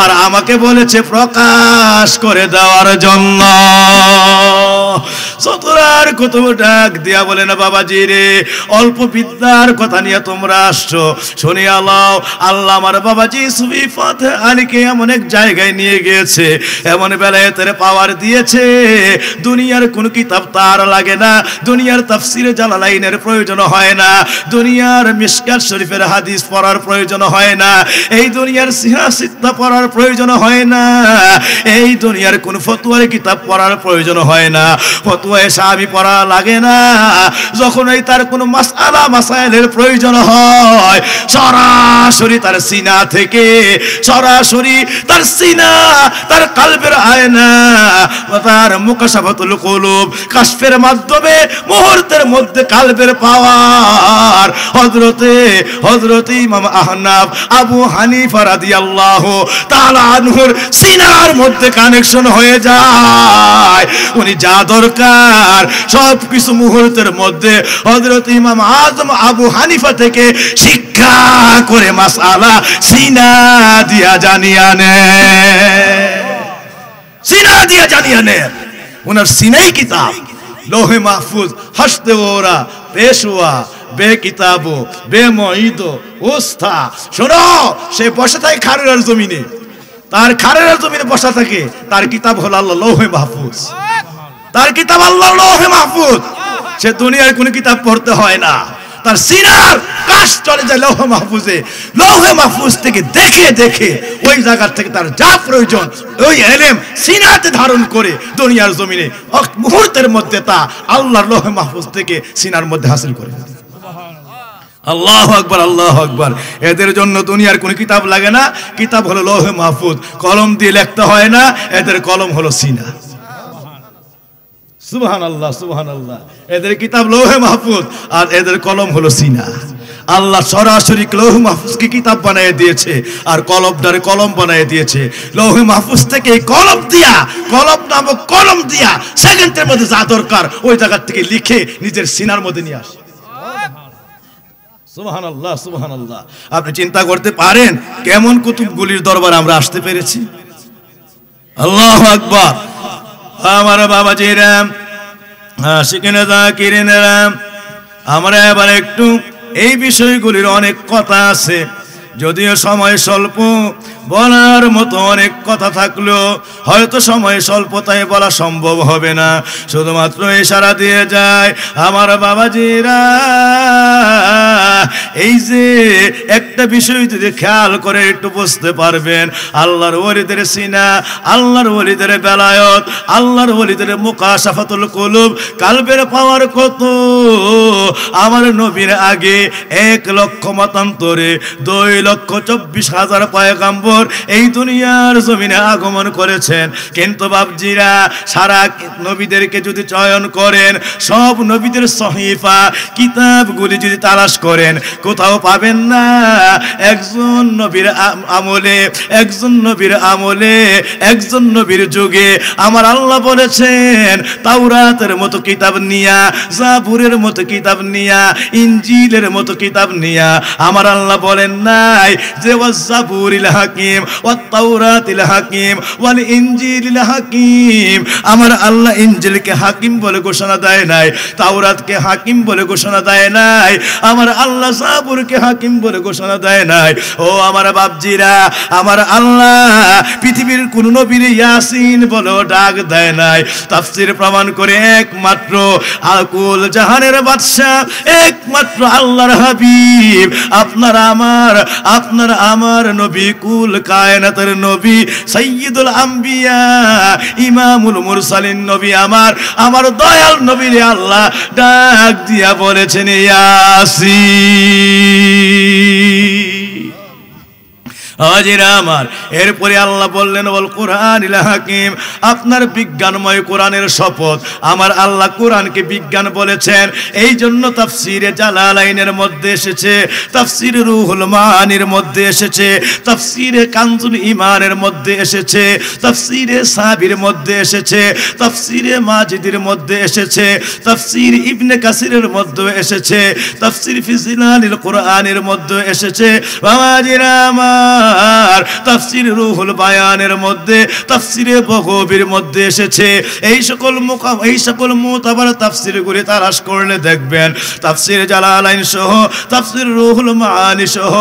আর আমাকে বলেছে প্রকাশ করে দেওয়ার জন্য। সতরার কুতুব ডাক দিয়া বলে, না বাবাজি রে, অল্প বিদ্যার কথা নিয়ে তোমরা আসছো, শুনে আলাও, আল্লাহ আমার বাবাজি সুফি ফাতে আলীকে এমন এক জায়গায় নিয়ে গিয়েছে, এমন বেলায়েতের পাওয়ার দিয়েছে, দুনিয়ার কোন কিতাব তার লাগে না, দুনিয়ার তাফসিরে জালালাইনের প্রয়োজন হয় না, দুনিয়ার মিশকাত শরীফের হাদিস পড়ার প্রয়োজন হয় না, এই দুনিয়ার সিহা সিত্তা পড়ার প্রয়োজন হয় না, এই দুনিয়ার কোন ফতোয়ার কিতাব পড়ার প্রয়োজন হয় না, ফতোয়ায়ে সাহাবী পড়া লাগে না, যখন এই তার কোন মাসআলা মাসাইলের প্রয়োজন হয়, সরাসরি তার সিনা থেকে, সরাসরি তার সিনা, তার কলবের আয়না, তার মুকাশাফাতুল কুলুব কাশফের মাধ্যমে মুহূর্তের মধ্যে কলবের পাওয়ার হযরতে ইমাম আহনাফ আবু হানিফা রাদিয়াল্লাহু তাআলা আনহুর সিনার মধ্যে কানেকশন হয়ে যায়। উনি যা দরকার সব কিছু মুহূর্তের মধ্যে হযরত ইমাম আযম আবু হানিফা থেকে শিক্ষা করে মাসআলা সিনা দিয়া জানিয়ে নেয়, সিনা দিয়া জানিয়ে নেয়। ওনার সিনাই কিতাব, লোহে মাহফুজ, হস্তে ওরা পেশওয়া বেকিতাবো বেমঈদো ওস্তা। শোনো, সে বসে থাকে খারেরার জমিনে, তার খারেরার জমিনে বসা থাকে, তার কিতাব হলো আল্লাহ লোহে মাহফুজ, তার কিতাব আল্লাহ লোহে মাহফুজ। সে দুনিয়ার কোন কিতাব পড়তে হয় না, তার সিনার কাশ চলে যায় লৌহে মাহফুজে, লৌহে মাহফুজ থেকে দেখে দেখে ওই জায়গা থেকে তার যা প্রয়োজন ওই ইলম সিনাতে ধারণ করে দুনিয়ার জমিনে মুহূর্তের মধ্যে তা আল্লাহর লৌহে মাহফুজ থেকে সিনার মধ্যে হাসিল করে। আল্লাহু আকবার, আল্লাহু আকবার। এদের জন্য দুনিয়ার কোন কিতাব লাগে না, কিতাব হলো লৌহে মাহফুজ, কলম দিয়ে লিখতে হয় না, এদের কলম হলো সিনা। সুবহানাল্লাহ, সুবহানাল্লাহ। এদের কিতাব লৌহে মাহফুজ আর এদের কলম হলো সিনা। আল্লাহ সরাসরি লৌহে মাহফুজকে কিতাব বানিয়ে দিয়েছে আর কলমটারে কলম বানিয়ে দিয়েছে। লৌহে মাহফুজ থেকে কলম দিয়া, কলম নামক কলম দিয়া সেকেন্ডের মধ্যে যা দরকার ওই জায়গা থেকে লিখে নিজের সিনার মধ্যে নিয়ে আসে। সুবহানাল্লাহ, সুবহানাল্লাহ। আপনি চিন্তা করতে পারেন কেমন কুতুবগুলির দরবারে আমরা আসতে পেরেছি। আল্লাহু আকবার। আমার বাবাজিরা, আশিকিনে যাকিরিনেরা, আমরা এবার একটু এই বিষয়গুলির অনেক কথা আছে, যদিও সময় স্বল্প, বলার মতো অনেক কথা থাকলেও হয়তো সময় স্বল্পতায় বলা সম্ভব হবে না, শুধুমাত্র ইশারা দিয়ে যায় আমার বাবাজিরা। এই যে একটা বিষয় যদি খেয়াল করে একটু বুঝতে পারবেন, আল্লাহর ওলিদের সিনা, আল্লাহর ওলিদের বেলায়ত, আল্লাহর ওলিদের মুকাশাফাতুল কুলুব, কালবের পাওয়ার কত। আমার নবীর আগে 1,00,000 মতান্তরে 2,24,000 পয়গম্বর এই দুনিয়ার জমিনে আগমন করেছেন। কিন্তু বাবজিরা, সারা নবীদেরকে যদি চয়ন করেন, সব নবীদের সহিফা কিতাবগুলি যদি তালাশ করেন, কোথাও পাবেন না। একজন নবীর আমলে, একজন নবীর আমলে, একজন নবীর যুগে আমার আল্লাহ বলেছেন তাওরাতের মতো কিতাব নিয়া, জাবুরের মতো কিতাব নিয়া, ইনজিলের মতো কিতাব নিয়া আমার আল্লাহ বলেন নাই যে ওয়াজ-জাবুরিল হাকিম ওয়াত তাওরাতিল হাকিম ওয়াল ইনজিলিল হাকিম। আমার আল্লাহ ইনজিলকে হাকিম বলে ঘোষণা দেয় নাই, তাওরাতকে হাকিম বলে ঘোষণা দেয় নাই, আমার আল্লাহ জাবুরকে হাকিম বলে ঘোষণা দেয় নাই। ও আমার বাপজিরা, আমার আল্লাহ পৃথিবীর কোন নবীর ইয়াসিন বলে ডাক দেয় নাই। তাফসীর প্রমাণ করে একমাত্র আকুল জাহানের বাদশা, একমাত্র আল্লাহর হাবিব, আপনার আমার নবী, কুল কায়নাতের নবী, সাইয়্যিদুল আম্বিয়া, ইমামুল মুরসালিন নবী, আমার দয়াল নবীরে আল্লাহ ডাক দিয়া বলেছেন ইয়াসিন। হাজিরা আমার, এরপরে আল্লাহ বললেন ওয়াল কুরআনিল হাকিম, আপনার বিজ্ঞানময় কোরআনের শপথ। আমার আল্লাহ কোরআনকে বিজ্ঞান বলেছেন, এই জন্য তাফসীরে জালালাইনের মধ্যে এসেছে, তাফসীরে রুহুল মানির মধ্যে এসেছে, তাফসীরে কানজুল ঈমানের মধ্যে এসেছে, তাফসীরে সাবির মধ্যে এসেছে, তাফসীরে মাজিদের মধ্যে এসেছে, তাফসীর ইবনে কাসিরের মধ্যে এসেছে, তাফসীর ফি জিলালিল কোরআনের মধ্যে এসেছে। বাবাজিরা আমার, তাফসীর রুহুল বায়ানের মধ্যে, তাফসীরে বগবীর মধ্যে এসেছে। এই সকল মুতাবার তাফসীরগুলি তালাশ করলে দেখবেন তাফসীর জালালাইন সহ, তাফসীর রুহুল মানি সহ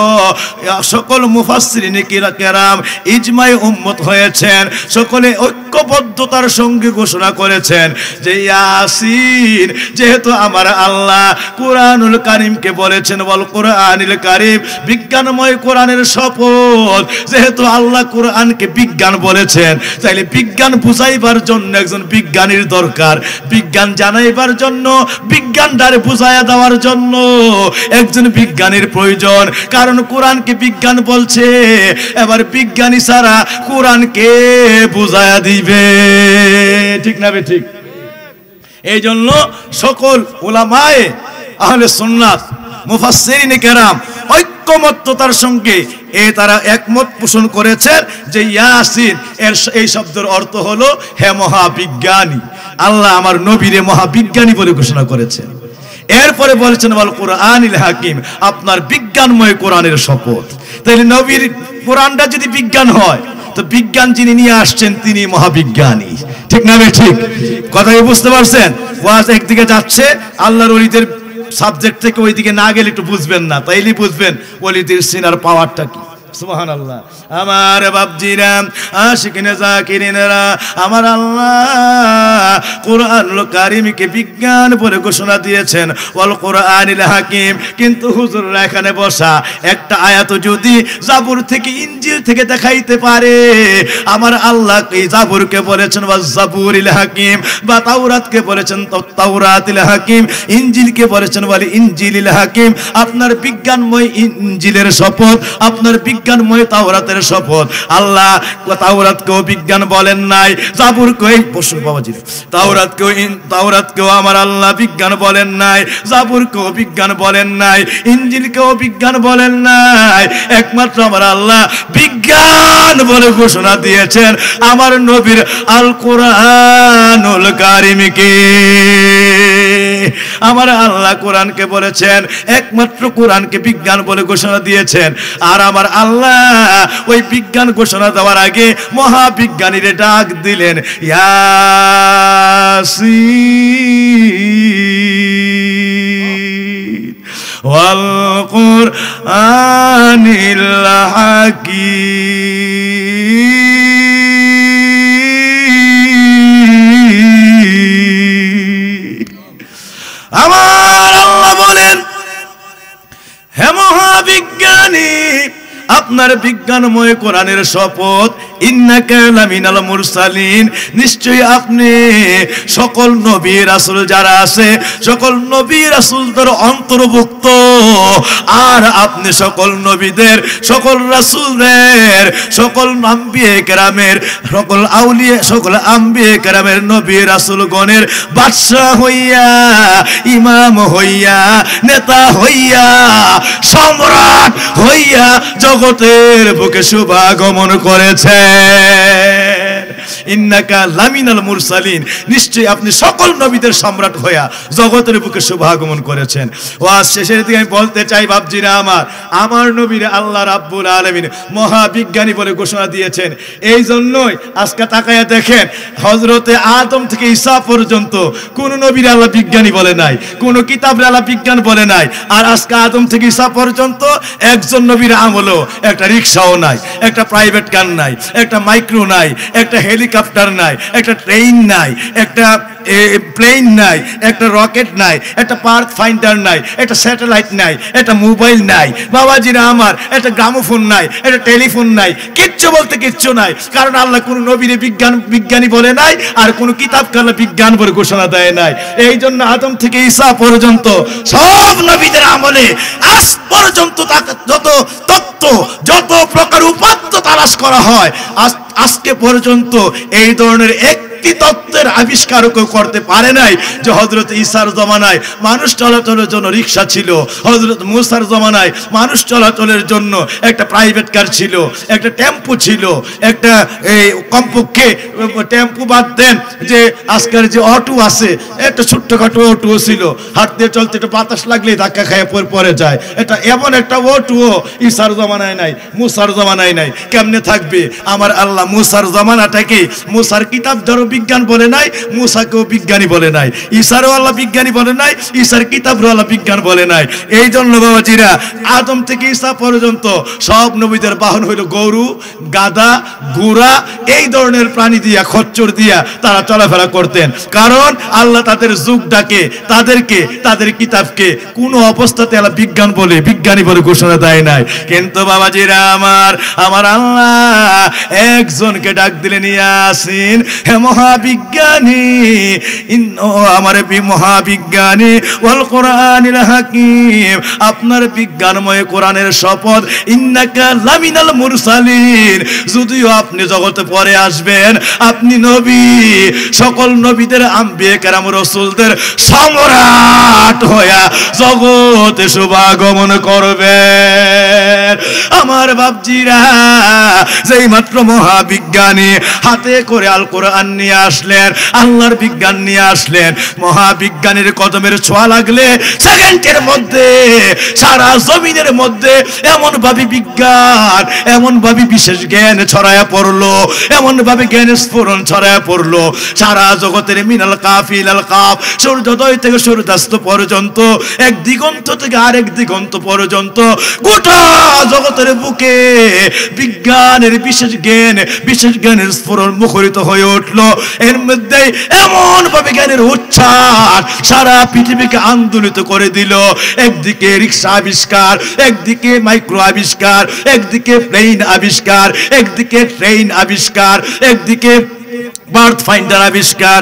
সকল মুফাসসিরিন কিরাম ইজমায়ে উম্মত হয়েছেন। সকলে ঐক্যবদ্ধতার সঙ্গে ঘোষণা করেছেন যে ইয়াসিন, যেহেতু আমার আল্লাহ কুরআনুল কারীমকে বলেছেন ওয়াল কুরআনিল কারীম, বিজ্ঞানময় কোরআনের শপথ, যেহেতু আল্লাহ কোরআনকে বিজ্ঞান বলেছেন, তাইলে বিজ্ঞান বুঝাইবার জন্য একজন বিজ্ঞানীর দরকার, বিজ্ঞান জানাইবার জন্য, বিজ্ঞানটারে বুঝাইয়া দেওয়ার জন্য একজন বিজ্ঞানীর প্রয়োজন। কারণ কোরআনকে বিজ্ঞান বলছে, এবার বিজ্ঞানী ছাড়া কোরআনকে বুঝাইয়া দিবে, ঠিক না ঠিক? এই জন্য সকল উলামায়ে আহলে সুন্নাত মুফাসসিরিনে কেরাম ঐক্যমত্যতার সঙ্গে তারা একমত পোষণ করেছেন যে ইয়াসিন এর এই শব্দের অর্থ হলো হে মহাবিজ্ঞানী। আল্লাহ আমার নবীরে মহাবিজ্ঞানী বলে ঘোষণা করেছেন। এরপরে বলেছেন ওয়াল কুরআনিল হাকিম, আপনার বিজ্ঞানময় কোরআনের শপথ। তাহলে নবীর কোরআনটা যদি বিজ্ঞান হয়, তো বিজ্ঞান যিনি নিয়ে আসছেন তিনি মহাবিজ্ঞানী, ঠিক না ঠিক? কথা বুঝতে পারছেন? ওয়াজ একদিকে যাচ্ছে, আল্লাহর ওলিদের সাবজেক্ট থেকে ওইদিকে না গেলে একটু বুঝবেন না, তাইলেই বুঝবেন ওলিদের সিনার পাওয়ারটা কি। সুবহানাল্লাহ। আমার বাপজিরা, আশিকিনে জাকিরিনেরা, আমার আল্লাহ কুরআনুল কারীমকে বিজ্ঞান বলে ঘোষণা দিয়েছেন ওয়াল কুরআনিল হাকিম। কিন্তু হুজুররা এখানে বসা একটা আয়াত যদি জাবুর থেকে, ইনজিল থেকে দেখাইতে পারে, আমার আল্লাহ এই জাবুরকে বলেছেন ওয়াজ জাবুরিল হাকিম, বা তাওরাতকে বলেছেন তাওরাতিল হাকিম, ইনজিলকে বলেছেন ওয়াল ইনজিলিল হাকিম। আপনার বিজ্ঞানময় ইনজিলের শপথ, আপনার বিজ্ঞানময় তাওরাতের শপথ। আল্লাহ তাওরাতকেও বিজ্ঞান বলেন নাই, জাবুরকেও এই পশু বাবাজি তাওরাতকেও আমার আল্লাহ বিজ্ঞান বলেন নাই, জাবুরকেও বিজ্ঞান বলেন নাই, ইনজিলকেও বিজ্ঞান বলেন নাই। একমাত্র আমার আল্লাহ বিজ্ঞান বলে ঘোষণা দিয়েছেন আমার নবীর আল কুরআনুল কারীমকে। আমার আল্লাহ কোরআনকে বলেছেন, একমাত্র কোরআনকে বিজ্ঞান বলে ঘোষণা দিয়েছেন। আর আমার আল্লাহ ওই বিজ্ঞান ঘোষণা দেওয়ার আগে মহাবিজ্ঞানীরে ডাক দিলেন ইয়াসিন। ওয়াল কুরআনিল হাকীম। আমার আল্লাহ বলেন, হে মহাবিজ্ঞানী, আপনার বিজ্ঞানময় কোরআনের শপথ, ইন্নাকা লামিনাল মুরসালিন, নিশ্চয়ই আপনি সকল নবী রাসূল যারা আছে সকল নবী রাসূলদের অন্তর্ভুক্ত। আর আপনি সকল নবীদের, সকল রাসূলদের, সকল আম্বিয়া কেরামের, সকল আউলিয়া, সকল আম্বিয়া কেরামের নবী রাসূলগণের বাদশা হইয়া, ইমাম হইয়া, নেতা হইয়া, সম্রাট হইয়া জগতের বুকে শুভাগমন করেছে। ইন্নাকা লামিনাল মুরসালিন, নিশ্চয়ই আপনি সকল নবীদের সম্রাট হইয়া জগতের বুকে শুভাগমন করেছেন। ওয়াজ শেষের দিকে আমি বলতে চাই বাপজিরা আমার নবীরে আল্লাহ রাব্বুল আলামিন মহাবিজ্ঞানী বলে ঘোষণা দিয়েছেন। এই জন্যই আজকে তাকায়া দেখেন, হযরতে আদম থেকে ঈসা পর্যন্ত কোন নবীরে আল্লাহ বিজ্ঞানী বলে নাই, কোন কিতাবে আল্লাহ বিজ্ঞান বলে নাই। আর আজকে আদম থেকে ঈসা পর্যন্ত একজন নবীর আমলও একটা রিক্সাও নাই, একটা প্রাইভেট কার নাই, একটা মাইক্রো নাই, একটা হেলিকপ্টার নাই, একটা ট্রেন নাই, একটা প্লেন নাই, একটা রকেট নাই, একটা পাথ ফাইন্ডার নাই, একটা স্যাটেলাইট নাই, একটা মোবাইল নাই বাবাজিরা আমার, একটা গ্রামোফোন নাই, একটা টেলিফোন নাই, কিচ্ছু বলতে কিচ্ছু নাই। কারণ আল্লাহ কোন নবীরে বিজ্ঞানী বলে নাই, আর কোন কিতাব কালা বিজ্ঞান বলে ঘোষণা দেয় নাই। এই জন্য আদম থেকে ঈসা পর্যন্ত সব নবীদের আমলে আজ পর্যন্ত যত তত্ত্ব, যত প্রকার উপাত্ত তালাশ করা হয়, আজকে পর্যন্ত এই ধরনের একটি তত্ত্বের আবিষ্কার কেউ করতে পারে নাই যে হযরত ঈসার জমানায় মানুষ চলাচলের জন্য রিক্সা ছিল, হযরত মুসার জমানায় মানুষ চলাচলের জন্য একটা প্রাইভেট কার ছিল, একটা টেম্পু ছিল, একটা কমপক্ষে টেম্পু বাদ দেন যে আজকের যে অটো আছে, একটা ছোট্টখাটো অটো ছিল, হাঁটতে চলতে একটু বাতাস লাগলে ধাক্কা খায় পরে যায়। এটা এমন একটা অটো ঈসার জমানায় নাই, মুসার জমানায় নাই। কেমনে থাকবে? আমার আল্লাহ মুসার জমানাটাকে, মুসার কিতাব ধরো বিজ্ঞান বলে নাই, মুসাকেও বিজ্ঞানী বলে নাই, ঈসারও আল্লাহ বিজ্ঞানী বলে নাই, ঈসার কিতাবও আল্লাহ বিজ্ঞান বলে নাই। এই জন্য বাবাজিরা আদম থেকে ঈসা পর্যন্ত সব নবীদের বাহন হইল গরু, গাধা, ঘোড়া, এই ধরনের প্রাণী দিয়া, খচ্চর দিয়া তারা চলাফেরা করতেন। কারণ আল্লাহ তাদের যুগটাকে, তাদেরকে, তাদের কিতাবকে কোনো অবস্থাতে আল্লাহ বিজ্ঞানী বলে ঘোষণা দেয় নাই। কিন্তু বাবাজিরা আমার আল্লাহ একজনকে ডাক দিলে নিয়ে আসেন, হে মহাবিজ্ঞানী, আমার মহাবিজ্ঞানী, ওয়াল কুরআনিল হাকীম, আপনার বিজ্ঞানময় কোরআনের শপথ, ইন্নাকা লামিনাল মুরসালিন, যদিও আপনি জগতে পরে আসবেন, আপনি নবী, সকল নবীদের, আম্বিয়া কেরাম, রাসূলদের সম্রাট হইয়া জগতে শুভাগমন করবেন। আমার বাপজিরা, যেই মাত্র মহাবিজ্ঞানী হাতে করে আল কোরআন নিয়ে আসলেন, আল্লাহর বিজ্ঞান নিয়ে আসলেন, মহাবিজ্ঞানীর কদমের ছোঁয়া লাগলে সেকেন্ডের মধ্যে সারা জমিনের মধ্যে এমন ভাবে বিজ্ঞান, এমন ভাবে বিশেষ জ্ঞান ছড়ায়া পড়লো, এমন ভাবে জ্ঞানের স্ফুরণ ছড়ায়া পড়লো সারা জগতের মিনাল কাফ ইলাল কাফ, সূর্যোদয় থেকে সূর্যাস্ত পর্যন্ত, এক দিগন্ত থেকে আরেক দিগন্ত পর্যন্ত গোটা জগতের বুকে বিজ্ঞানের বিশেষ জ্ঞানের স্ফুরণ মুখরিত হয়ে উঠলো। এর মধ্যে এমন ভাবে জ্ঞানের উচ্ছ্বাস সারা পৃথিবীকে আন্দোলিত করে দিল। একদিকে রিক্সা আবিষ্কার, একদিকে মাইক্রো আবিষ্কার, একদিকে প্লেন আবিষ্কার, একদিকে ট্রেন আবিষ্কার, একদিকে বার্থ ফাইন্ডার আবিষ্কার,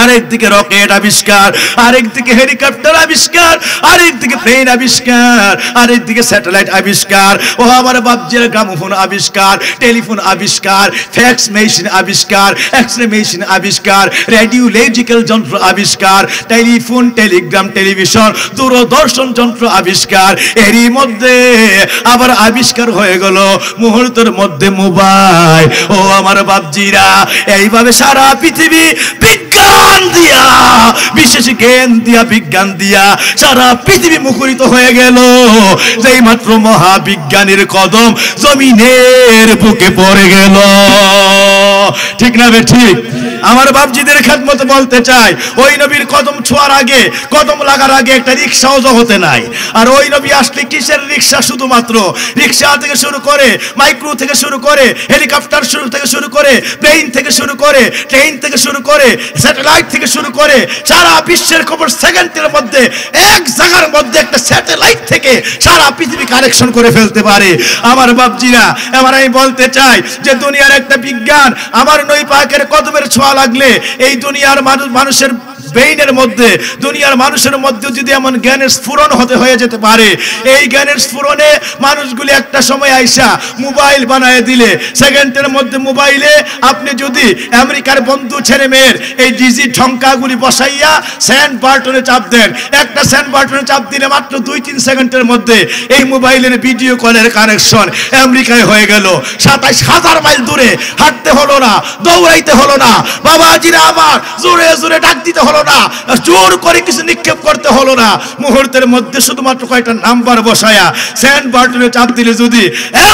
আরেকদিকে রকেট আবিষ্কার, আরেকদিকে হেলিকপ্টার আবিষ্কার, আরেকদিকে প্লেন আবিষ্কার, আরেকদিকে স্যাটেলাইট আবিষ্কার, ও আমার বাপজির গ্রামোফোন আবিষ্কার, টেলিফোন আবিষ্কার, ফ্যাক্স মেশিন আবিষ্কার, এক্সরে মেশিন আবিষ্কার, রেডিওলজিক্যাল যন্ত্র আবিষ্কার, টেলিফোন, টেলিগ্রাম, টেলিভিশন, দূরদর্শন যন্ত্র আবিষ্কার। এরই মধ্যে আবার আবিষ্কার হয়ে গেল মুহূর্তের মধ্যে মোবাইল। ও আমার বাপজিরা, এইভাবে সারা পৃথিবী বিজ্ঞান দিয়া, বিশেষ জ্ঞান দিয়া, বিজ্ঞান দিয়া সারা পৃথিবী মুখরিত হয়ে গেল। যেই মাত্র মহাবিজ্ঞানীর কদম জমিনের বুকে পড়ে গেল। ঠিক না বে ঠিক? আমার বাপজিদের খেদমত বলতে চাই, ওই নবীর কদম ছোঁয়ার আগে, কদম লাগার আগে একটা রিক্সাও জগতে নাই। আর ওই নবী আসলে কিসের রিক্সা? শুধুমাত্র রিক্সা থেকে শুরু করে, মাইক্রো থেকে শুরু করে, হেলিকপ্টার থেকে শুরু করে, প্লেন থেকে শুরু করে, ট্রেন থেকে শুরু করে, স্যাটেলাইট থেকে শুরু করে, সারা বিশ্বের খবর সেকেন্ডের মধ্যে এক জায়গার মধ্যে একটা স্যাটেলাইট থেকে সারা পৃথিবী কানেকশন করে ফেলতে পারে। আমার বাপজিরা, এবার আমি বলতে চাই যে দুনিয়ার একটা বিজ্ঞান, আমার নবী পাকের কদমের ছোঁয়া লাগলে এই দুনিয়ার মানুষের ব্রেইনের মধ্যে, দুনিয়ার মানুষের মধ্যে যদি এমন জ্ঞানের স্ফুরণ হয়ে যেতে পারে, এই জ্ঞানের স্ফুরণে মানুষগুলি একটা সময় আইসা মোবাইল বানায় দিলে, সেকেন্ডের মধ্যে মোবাইলে আপনি যদি আমেরিকার বন্ধু ছেলে মেয়ের এই ডিজিট ঢঙ্কাগুলি বসাইয়া সেন্ড বাটনে চাপ দেন, একটা সেন্ড বাটনে চাপ দিলে মাত্র 2-3 সেকেন্ডের মধ্যে এই মোবাইলের ভিডিও কলের কানেকশন আমেরিকায় হয়ে গেল। 27,000 মাইল দূরে হাঁটতে হলো না, দৌড়াইতে হলো না, বাবাজিরা আমার জোরে জোরে ডাক দিতে হলো না, জোর করে কিছু নিক্ষেপ করতে হলো না, মুহূর্তের মধ্যে শুধুমাত্র কয়েকটা নাম্বার বসায়া সেন্ড বাটনে চাপ দিলে যদি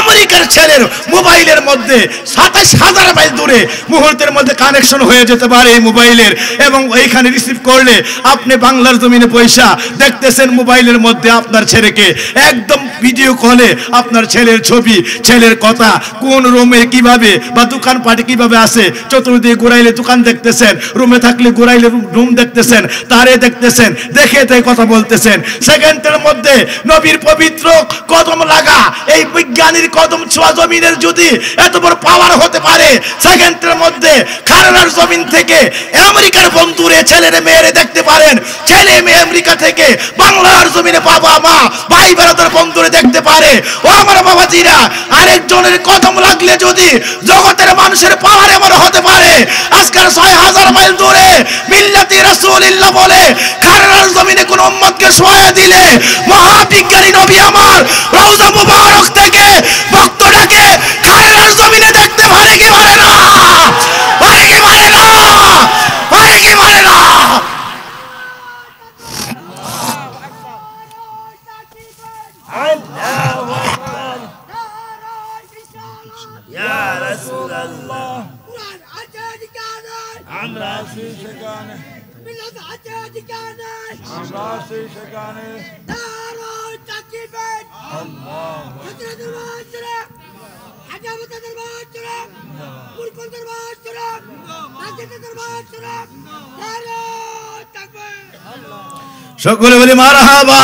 আমেরিকার ছেলের মোবাইলের মধ্যে 27,000 মাইল দূরে মুহূর্তের মধ্যে কানেকশন হয়ে যেতে পারে এই মোবাইলের, এবং এইখানে রিসিভ করলে আপনি বাংলার জমিনে পয়সা দেখতেছেন মোবাইলের মধ্যে আপনার ছেলেকে একদম ভিডিও কলে আপনার ছেলের ছবি, ছেলের কথা, কোন রুমে কিভাবে বা দোকান পাটে কিভাবে আছে, চতুর্দিকে ঘুরাইলে দোকান দেখতেছেন, রুমে থাকলে ঘুরাইলে রুম দেখতেছেন, তারে দেখতেছেন, দেখে তাই কথা বলতেছেন। সেকেন্ডের মধ্যে নবীর পবিত্র কদম লাগা এই বিজ্ঞানীর কদম ছোঁয়া জমিনের যদি এত বড় পাওয়ার হতে পারে, সেকেন্ডের মধ্যে খারার জমিন থেকে আমেরিকার বন্ধুরে ছেলেরে মেয়েরে দেখতে পারেন, ছেলে মেয়ে আমেরিকা থেকে বাংলার জমিনে বাবা মা ভাই বেড়াদের বন্ধুরে দেখতে পারে। ও আমার বাবাজিরা, আরেকজনের কদম লাগলে যদি জগতের মানুষের পাওয়ার এমন হতে পারে, আজকের 6,000 মাইল দূরে মিল্লাতি রাসূলুল্লাহ বলে খারার জমিনে কোন উম্মতকে শোয়া দিলে মহাবিজ্ঞানী নবী আমার রওজা মুবারক থেকে ভক্তটাকে খারার জমিনে দেখতে পারে কি পারে না? পারে কি পারে না? পারে কি পারে না? ইয়া রাসূলুল্লাহ, কুরআন আছে ঠিকানা, আমরা সেই সেখানে, মিলাদ আছে ঠিকানা, আমরা সেই সেখানে, দারুল তাকবীর, আল্লাহ হযরত দরবার চলে, আজাবত দরবার চলে, মুরকুল দরবার চলে, মাজিদ দরবার চলে, দারুল তাকবীর। সকলে বলি মারহাবা।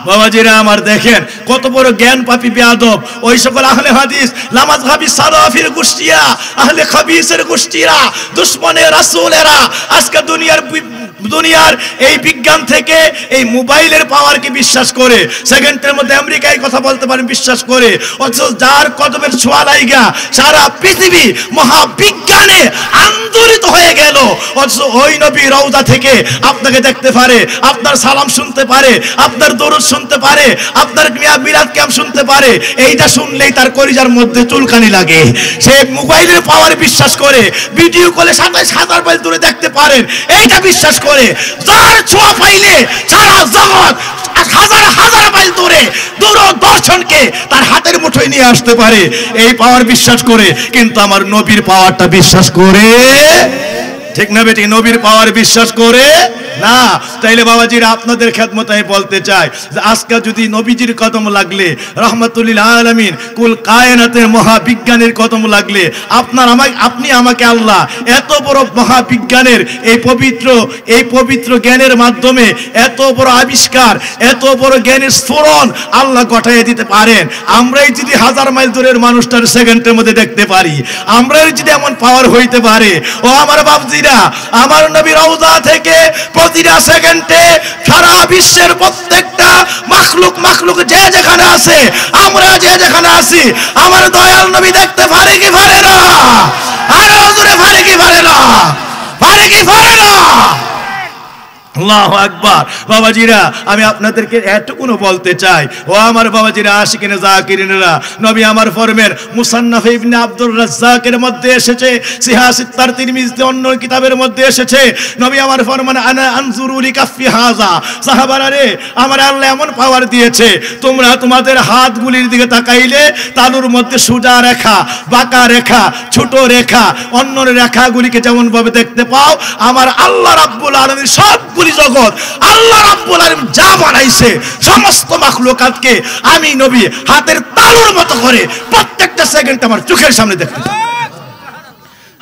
বাবাজিরা আমার, দেখেন কত বড় জ্ঞান পাপী বেয়াদব ওই সকল আহলে হাদিস, নামাজ হাবিস, সালাফির গোষ্ঠীরা, আহলে হাদিসের গোষ্ঠীরা, দুশমনে রাসূলেরা আজকে দুনিয়ার এই বিজ্ঞান থেকে এই মোবাইলের পাওয়ারকে বিশ্বাস করে সেকেন্ডের মধ্যে আমেরিকায় কথা বলতে পারেন বিশ্বাস করে, অথচ যার কদমের ছোঁয়া লাইগা সারা পৃথিবী মহাবিজ্ঞানে আন্দোলিত হয়ে গেল, অথচ ওই নবী রওজা থেকে আপনাকে দেখতে পারে, আপনার সালাম শুনতে পারে, আপনার দরুদ শুনতে পারে, আপনার মিলাদ কিয়াম শুনতে পারে। এইটা শুনলেই তার কলিজার মধ্যে চুলকানি লাগে। সে মোবাইলের পাওয়ার বিশ্বাস করে ভিডিও কলে 27,000 মাইল দূরে দেখতে পারেন, এইটা বিশ্বাস করে যার ছোঁয়া পাইলে সারা জগৎ হাজার হাজার মাইল দূরে দূরদর্শনকে তার হাতের মুঠোয় নিয়ে আসতে পারে, এই পাওয়ার বিশ্বাস করে। কিন্তু আমার নবীর পাওয়ারটা বিশ্বাস করে, ঠিক না বেটি? নবীর পাওয়ার বিশ্বাস করে না। তাইলে বাবাজিরা আপনাদের খেদমতে আমি বলতে চাই যে আজকে যদি নবীজির কদম লাগলে, রহমাতুল্লিল আলামিন কুল কায়নাতের মহাবিজ্ঞানের কদম লাগলে, আপনি আমাকে আল্লাহ এত বড় মহাবিজ্ঞানের এই পবিত্র জ্ঞানের মাধ্যমে এত বড় আবিষ্কার, এত বড় জ্ঞানের স্ফুরণ আল্লাহ ঘটাইয়ে দিতে পারেন। আমরাই যদি 1000 মাইল দূরের মানুষটার সেকেন্ডের মধ্যে দেখতে পারি, আমরাই যদি এমন পাওয়ার হইতে পারে, ও আমার বাপজিরা, আমার নবী রওজা থেকে প্রতিটা সেকেন্ডে সারা বিশ্বের প্রত্যেকটা মাখলুক যে যেখানে আছে, আমরা যে যেখানে আছি, আমার দয়াল নবী দেখতে পারে কি পারে না? আরো জোরে পারে কি পারে না? পারে কি পারে না? আল্লাহু আকবার। বাবাজিরা, আমি আপনাদেরকে এটুকুনো বলতে চাই, ও আমার বাবাজিরা, আশিকিনে জাকিরিনরা, নবী আমার ফরমের মুসান্নাফ ইবনে আব্দুর রাজ্জাকের মধ্যে এসেছে, সিহাসিত তিরমিজি অন্য কিতাবের মধ্যে এসেছে, নবী আমার ফরমান আনা আনজুরু লিকাফি হাযা, সাহাবারা রে, আমার আল্লাহ এমন পাওয়ার দিয়েছে, তোমরা তোমাদের হাতগুলির দিকে তাকাইলে তালুর মধ্যে সোজা রেখা, বাঁকা রেখা, ছোট রেখা, অন্য রেখাগুলিকে যেমন ভাবে দেখতে পাও, আমার আল্লাহ রাব্বুল আলামিন সবগুলি জগৎ আল্লাহ রাব্বুল আলামিন যা বানাইছে সমস্ত মাখলুকাতকে আমি নবী হাতের তালুর মতো করে প্রত্যেকটা সেকেন্ড আমার চোখের সামনে দেখতে পাই।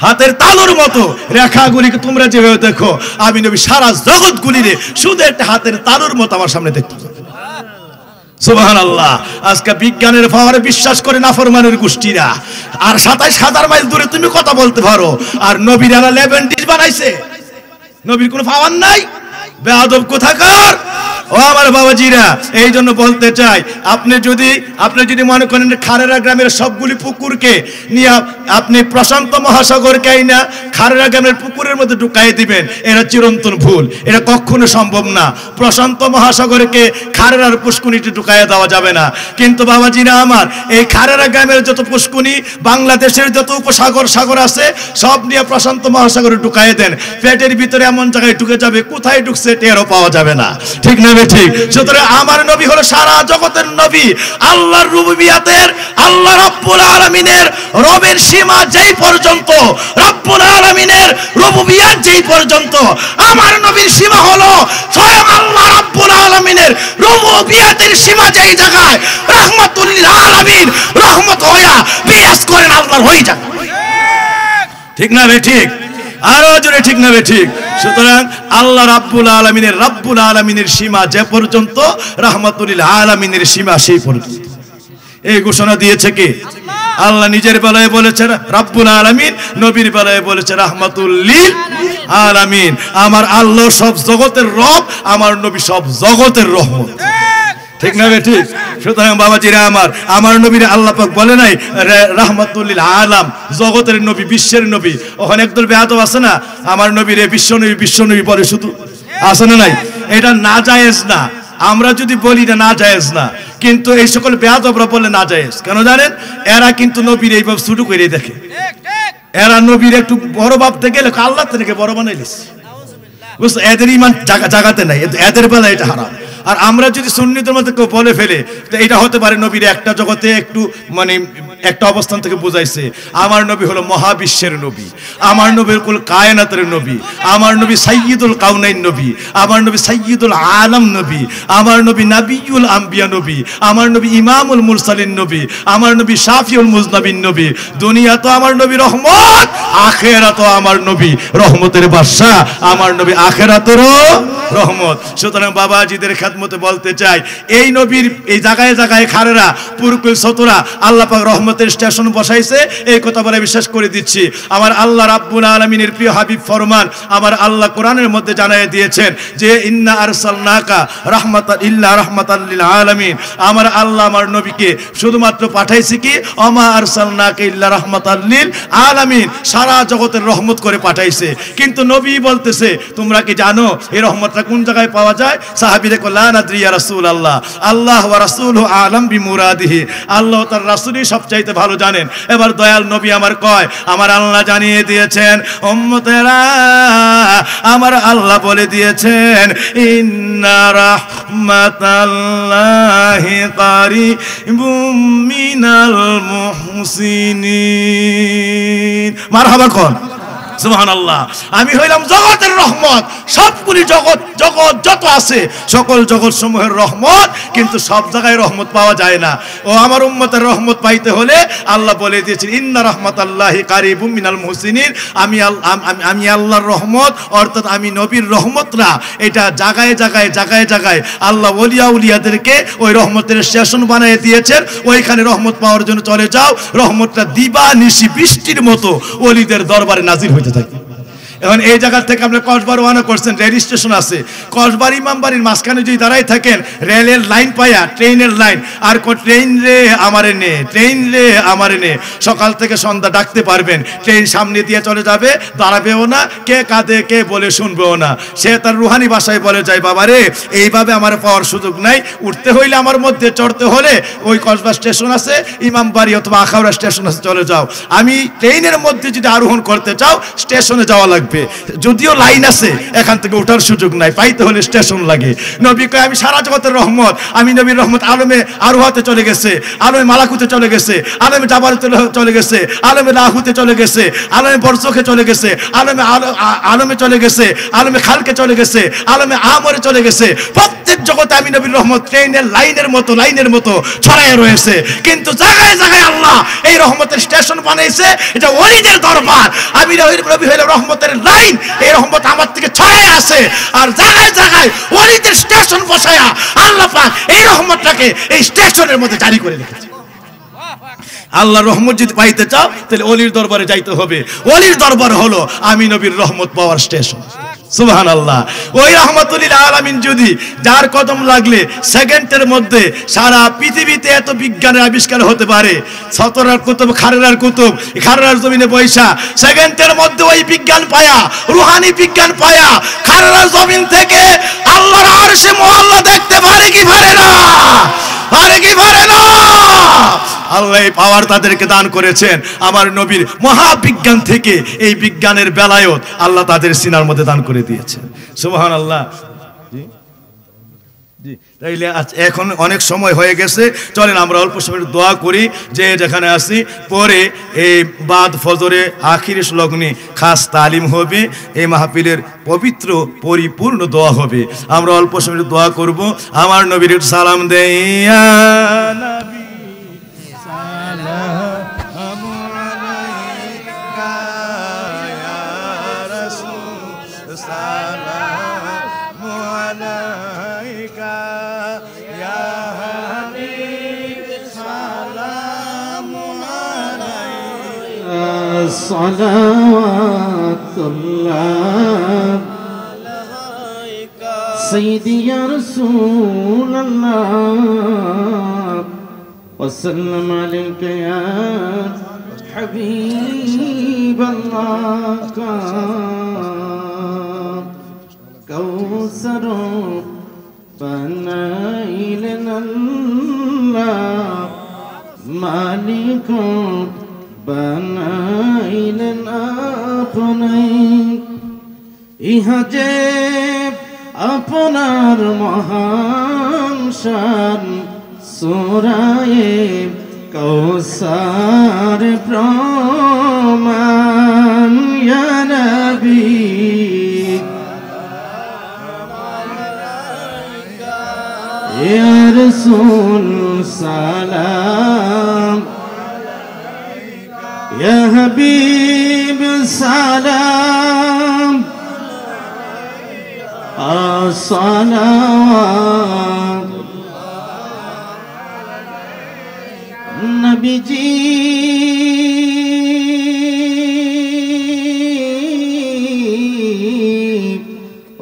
হাতের তালুর মতো রেখাগুলিকে তোমরা যেভাবে দেখো, আমি নবী সারা জগৎগুলিরে শুধু একটা হাতের তালুর মতো আমার সামনে দেখতে পাই। সুবহানাল্লাহ। আজকে বিজ্ঞানের পাওয়ারে বিশ্বাস করে নাফরমানের গোষ্ঠীরা, আর ২৭,০০০ মাইল দূরে তুমি কথা বলতে পারো, আর নবীর আলা 11 ডিশ বানাইছে, নবীর কোনো পাওয়ার নাই, বেয়াদব কোথাকার। ও আমার বাবাজিরা, এই জন্য বলতে চাই, আপনি যদি মনে করেন খারেরা গ্রামের সবগুলি পুকুরকে নিয়ে আপনি প্রশান্ত মহাসাগরকে না খারেরা গ্রামের পুকুরের মধ্যে ঢুকাই দিবেন, এটা চিরন্তন ভুল, এটা কখনো সম্ভব না। প্রশান্ত মহাসাগরকে খারেরার পুষ্কুনিতে ঢুকাইয়া দেওয়া যাবে না। কিন্তু বাবাজিরা আমার, এই খারেরা গ্রামের যত পুষ্কুনি, বাংলাদেশের যত উপসাগর সাগর আছে, সব নিয়ে প্রশান্ত মহাসাগরে ঢুকাই দেন, পেটের ভিতরে এমন জায়গায় ঢুকে যাবে, কোথায় ঢুকছে টেরও পাওয়া যাবে না। ঠিক না? ঠিক। সুতরাং আমার নবী হলো সারা জগতের নবী। আল্লাহর রুবুবিয়াতের, আল্লাহ রাব্বুল আলামিনের রবের সীমা যেই পর্যন্ত, রাব্বুল আলামিনের রুবুবিয়াত যেই পর্যন্ত, আমার নবীর সীমা হলো স্বয়ং আল্লাহ রাব্বুল আলামিনের রুবুবিয়াতের সীমা যেই জায়গায় রাহমাতুল লিল আলামিন রহমত হইয়া বিরাজ করেন, আল্লাহর হয়ে যান। ঠিক না বে ঠিক? আরো জোরে ঠিক না বে ঠিক? সুতরাং আল্লাহ রাব্বুল আলামিনের সীমা যে পর্যন্ত, রাহমাতুল লিল আলামিনের সীমা সেই পর্যন্ত। এই ঘোষণা দিয়েছে কে? আল্লাহ নিজের বেলায় বলেছেন রাব্বুল আলামিন, নবীর বেলায় বলেছে রাহমাতুল লিল আলামিন। আমার আল্লাহ সব জগতের রব, আমার নবী সব জগতের রহমত। ঠিক না ঠিক? সুতরাং বাবাজিরা আমার নবীর আল্লাহ পাক বলে নাই রাহমাতুল লিল আলাম, জগতের নবী, বিশ্বের নবী। ওখানে একদল বেয়াদব আছে না, আমার নবীর বিশ্বনবী বলে শুধু, আছে না নাই? এটা নাজায়েজ না। আমরা যদি বলি না নাজায়েজ না, কিন্তু এই সকল বেয়াদবরা বলে নাজায়েজ। কেন জানেন? এরা কিন্তু নবীর এইভাবে ছোট করে দেখে, এরা নবীর একটু বড় ভাবতে গেলে আল্লাহ থেকে বড় বানাইলিস, বুঝছো? এদের ইমান জাগাতে নাই, এদের বেলা এটা হারাম। আর আমরা যদি সুন্নিদের মধ্যে কেউ বলে ফেলে, তো এটা হতে পারে নবীর একটা জগতে একটু মানে একটা অবস্থান থেকে বুঝাইছে। আমার নবী হলো মহাবিশ্বের নবী, আমার নবী কুল কায়নাতের নবী, আমার নবী সাইয়্যিদুল কাউনাইন নবী, আমার নবী সাইয়্যিদুল আলম নবী, আমার নবী নাবিয়ুল আম্বিয়া নবী, আমার নবী ইমামুল মুরসালিন নবী, আমার নবী শাফিউল মুজনাবিন নবী। দুনিয়া তো আমার নবী রহমত, আখিরাত তো আমার নবী রহমতের বাদশা, আমার নবী আখিরাতেরও রহমত। সুতরাং বাবাজিদের খেদমতে বলতে চাই, এই নবীর এই জায়গায় জায়গায় খারেরা, পুরকুল সতরা আল্লাহ পাক রহমতের স্টেশন বসাইছে, এই কথা বলে বিশ্বাস করে দিচ্ছি। আমার আল্লাহ রাব্বুল আলামিনের প্রিয় হাবিব ফরমান, আমার আল্লাহ কোরআনের মধ্যে জানায় দিয়েছেন যে ইন্না আরসালনাকা রাহমাতাল লিল আলামিন। আমার আল্লাহ আমার নবীকে শুধুমাত্র পাঠাইছে কি, ওমা আরসালনাকা ইল্লা রাহমাতাল লিল আলামিন, সারা জগতের রহমত করে পাঠাইছে। কিন্তু নবী বলতেছে, তোমরা কি জানো এই রহমতটা কোন জায়গায় পাওয়া যায়? সাহাবীরা কয় লা নাদরি ইয়া রাসূলুল্লাহ, আল্লাহ ওয়া রাসূলুহু আলাম বিমুরাদিহি, আল্লাহ তার রাসূলই সবচাইতে ভালো জানেন। এবার দয়াল নবী আমার কয়, আমার আল্লাহ জানিয়ে দিয়েছেন উম্মতেরা, আমার আল্লাহ বলে দিয়েছেন ইন্না রাহমাতাল্লাহি কারিবুম মিনাল মুহসিনিন। মারহাবা কোন? সুবহানাল্লাহ। আমি হইলাম জগতের রহমত, সবগুলি জগৎ যত আছে সকল জগৎ সমূহের রহমত, কিন্তু সব জায়গায় রহমত পাওয়া যায় না। ও আমার উম্মতের রহমত পাইতে হলে আল্লাহ বলে দিয়েছেন ইন্না রাহমাতাল্লাহি কারিবুম মিনাল মুহসিনিন, আমি আল্লাহর রহমত অর্থাৎ আমি নবীর রহমতরা এটা জায়গায় জায়গায় আল্লাহ ওলিয়া উলিয়াদেরকে ওই রহমতের স্টেশন বানিয়ে দিয়েছেন। ওইখানে রহমত পাওয়ার জন্য চলে যাও, রহমতটা দিবা নিশি বৃষ্টির মতো ওলিদের দরবারে নাজির হইতে থাকে। এখন এই জায়গা থেকে আপনি কসবা রওনা করছেন, রেল স্টেশন আছে, কসবার ইমামবাড়ির মাঝখানে যদি দাঁড়াই থাকেন, রেলের লাইন পায়া, ট্রেনের লাইন, আর ট্রেন রে আমারে নে, ট্রেন রে আমারে নে, সকাল থেকে সন্ধ্যা ডাকতে পারবেন। ট্রেন সামনে দিয়ে চলে যাবে, দাঁড়াবেও না, কে কাঁদে কে বলে শুনবেও না। সে তার রুহানি ভাষায় বলে যায়, বাবা রে এইভাবে আমার পাওয়ার সুযোগ নাই, উঠতে হইলে আমার মধ্যে, চড়তে হলে ওই কসবা স্টেশন আছে, ইমামবাড়ি অথবা আখাউড়া স্টেশন আছে, চলে যাও। আমি ট্রেনের মধ্যে যদি আরোহণ করতে চাও স্টেশনে যাওয়া লাগবে, যদিও লাইন আছে, এখান থেকে ওঠার সুযোগ নাই, পাইতে হলে স্টেশন লাগে। নবী কয় আমি সারা জগতের রহমত, আমি নবীর রহমত আলমে আরোহাতে চলে গেছে, আলমে মালাকুতে চলে গেছে, আলমে জাবারতে চলে গেছে, আলমে লাহুতে চলে গেছে, আলমে বরজখে চলে গেছে, আলমে চলে গেছে, আলমে খালকে চলে গেছে, আলমে আমরে চলে গেছে। প্রত্যেক জগতে আমি নবীর রহমত ট্রেনের লাইনের মতো ছড়ায় রয়েছে। কিন্তু জায়গায় জায়গায় আল্লাহ এই রহমতের স্টেশন বানাইছে, এটা ওলিদের দরবার। আমি নবী হইলাম রহমতের লাইন, এই রহমত আমার থেকে ছড়ায় আছে, আর জায়গায় জায়গায় ওলিদের স্টেশন বসায়া আল্লাহ পাক এই রহমতটাকে এই স্টেশনের মধ্যে জারি করে রেখেছে। আল্লাহর রহমত যদি পাইতে চাও তাহলে অলির দরবারে যাইতে হবে। অলির দরবার হলো আমি নবীর রহমত পাওয়ার স্টেশন। সুবহানাল্লাহ। ওই রাহমাতুল আলামিন যদি যার কদম লাগলে সেকেন্ডের মধ্যে সারা পৃথিবীতে এত বিজ্ঞানের আবিষ্কার হতে পারে, সতরার কুতুব খারেরার জমিনে বৈশা সেকেন্ডের মধ্যে ওই বিজ্ঞান পায়া, রুহানি বিজ্ঞান পায়া, খারেরার জমিন থেকে আল্লাহর আরশে মুআল্লা দেখতে পারে কি পারে না? পারে কি পারে না? আল্লাহ এই পাওয়ার তাদেরকে দান করেছেন। আমার নবীর মহাবিজ্ঞান থেকে এই বিজ্ঞানের বেলায়ত আল্লাহ তাদের সিনার মধ্যে দান করে দিয়েছেন। সুবহানাল্লাহ। জি, তাইলে এখন অনেক সময় হয়ে গেছে, চলেন আমরা অল্প সময় দোয়া করি, যে যেখানে আসি পরে এই বাদ ফজরে আখির লগ্নে খাস তালিম হবে, এই মাহফিলের পবিত্র পরিপূর্ণ দোয়া হবে। আমরা অল্প সময় দোয়া করব। আমার নবীর সালাম দেয়া নবী Salatullah Sayyidi ya Rasulallah wa sallam alayka ya Habiballah Kawsar banailanallah Malikum বানাইলেন আপনি, ইহা যে আপনার মহান শান, সূরায়ে কাউসার প্রমাণ। ইয়া নবী ইয়া রাসূল সালাম, Ya Habib salam, as-salawat Nabiji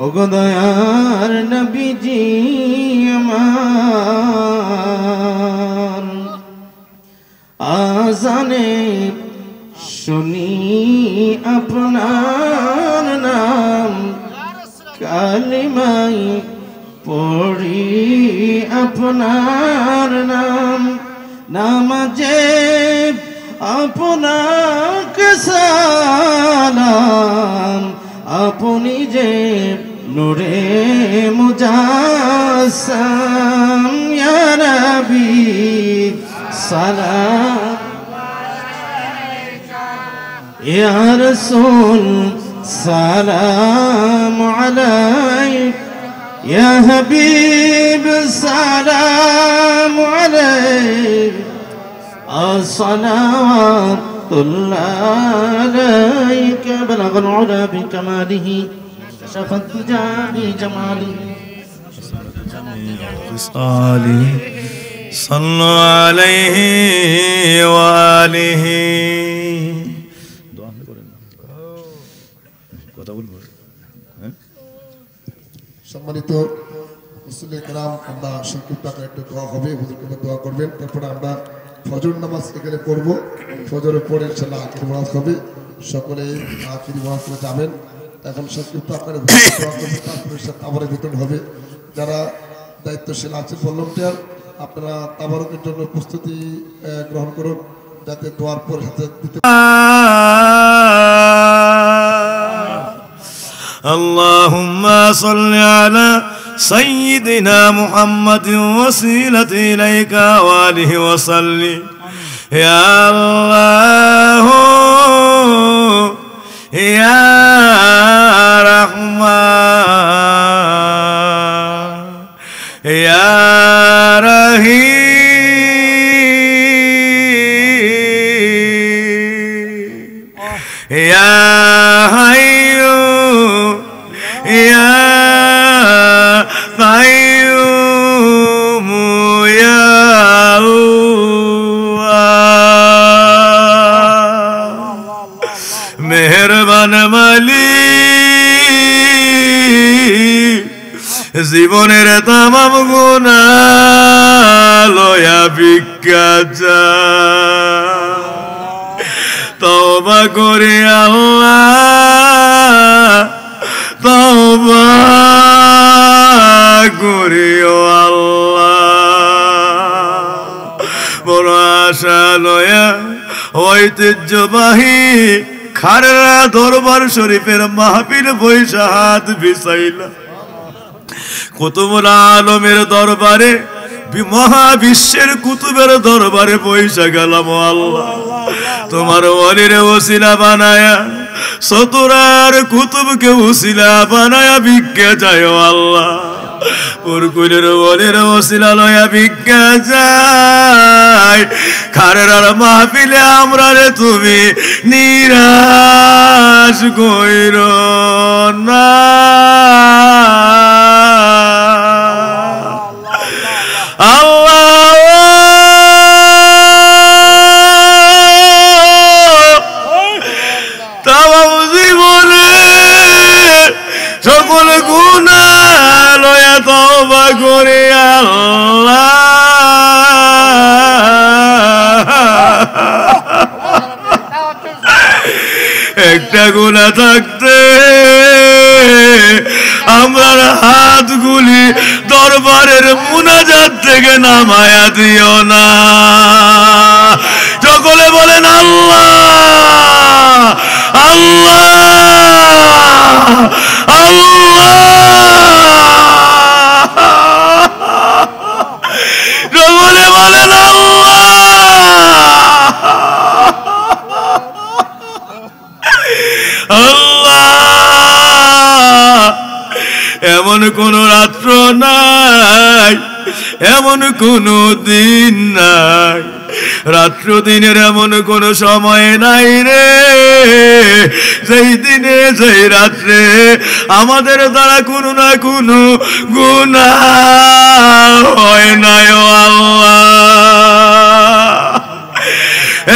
ogo dayar Nabiji amar azane শুনি আপনার নাম, কালিমাই পড়ি আপনার নাম, নামাজে আপনাকে সালাম, আপনি যে নূরে মুজাসসাম। ইয়া নবী সালাম, Ya Rasul salam alayk, Ya Habib salam alayk, as-salawatullah alayka, balagha al-ula bi kamalihi, kashafa ad-duja bi jamalihi, sallu alayhi wa alihi। কথা সম্মানিত মুসলিম کرام আমরা সংক্ষিপ্ত আকারে একটা দোয়া হবে, হুজুরকে দোয়া করবেন, তারপরে আমরা ফজর নামাজ এখানে পড়ব, ফজরের পরে ইনশাআল্লাহ আখির ওয়াজ হবে, সকলে আখির ওয়াজ করে যাবেন। এখন সংক্ষিপ্ত আকারে দোয়া করবেন, তারপরে তাবারক বিতরণ হবে। যারা দায়িত্বশীল আছেন ভলান্টিয়ার, আপনারা তাবারকের জন্য প্রস্তুতি গ্রহণ করুন, যাতে দোয়ার পর হাতে দিতে। اللهم صل على سيدنا محمد وسيلة إليك وآله وسلم يا الله يا رحمن يا رحيم يا حي يا قيوم يا الله মেহেরবান মালিক জীবনের তামাম গুনাহ লয়া ভিক্ষা চাই, তওবা করে আল্লাহ তওবা করি ও আল্লাহ। বড় আশা লয়া ঐতিহ্যবাহী খাররা দরবার শরীফের মাহফিল বৈশা হাত বিছাইলা কুতুবুল আলমের দরবারে, মহাবিশ্বের কুতুবের দরবারে পয়সা গেলাম আল্লাহ। তোমার ওলির ওসিলা বানায়া সতুরার কুতুবকে ওসিলা বানায়া ভিক্ষা যায় আল্লাহ। পুরকুলের ওলির ওসিলা লয়া ভিক্ষা যায়, খারেরার মাহফিলে আমরা রে তুমি নিরাশ কইর না। সকল গুনাহ লয়া তওবা করে আল্লাহ, একটা গুনাহ থাকতে আমার হাতগুলি দরবারের মুনাজাত থেকে নামায়া দিও না। সকলে বলেন আল্লাহ আল্লাহ সকলে বলেন আল্লাহ। এমন কোন রাত্র নাই, এমন কোন দিন নাই, রাত্র দিনের এমন কোন সময় নাই রে যেই দিনে যেই রাত্রে আমাদের দ্বারা কোনো না কোনো গুনাহ হয় নাই ও আল্লাহ।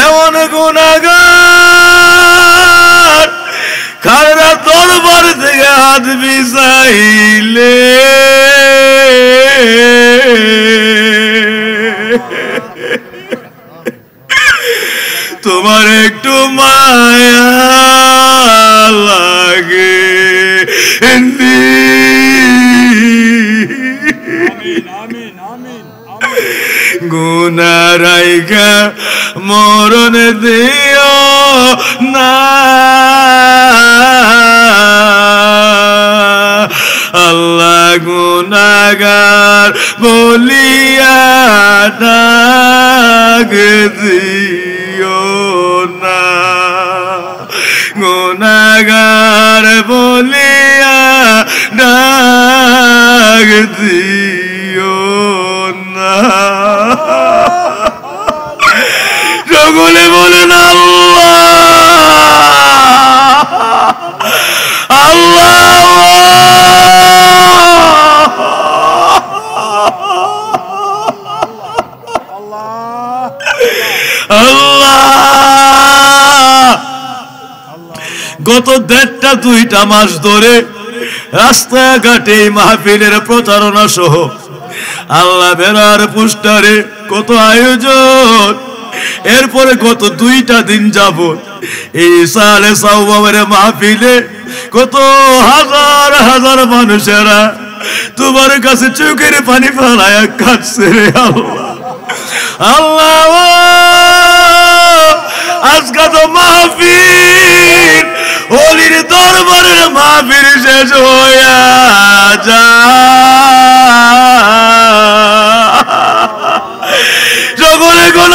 এমন গুনাহগার খাররা দরবার থেকে হাত বিছাইলে তোমার একটু মায়া লাগে। গুনাহ রাইগা মরণ দিও না আল্লাহ, গুনাহগার বলিয়া ডাক দিও না, গুনাহগার বলিয়া ডাক দিও না। সকলে বলেন আল্লাহ আল্লাহ আল্লাহ। গত 1.5-2 মাস ধরে রাস্তাঘাটে মাহফিলের প্রচারণা সহ আল্লাহ বেড়ার পোস্টারে কত আয়োজন, এরপরে কত 2টা দিন যাবত এই সালে সাওয়াবের মাহফিলে কত হাজার হাজার মানুষেরা তোমার কাছে চোখের পানি ফেলায় কাঁদছে রে আল্লাহ। আল্লাহ আজকে তো মাহফিল ওলির দরবারের মাহফিল শেষ হইয়া সকলে কোন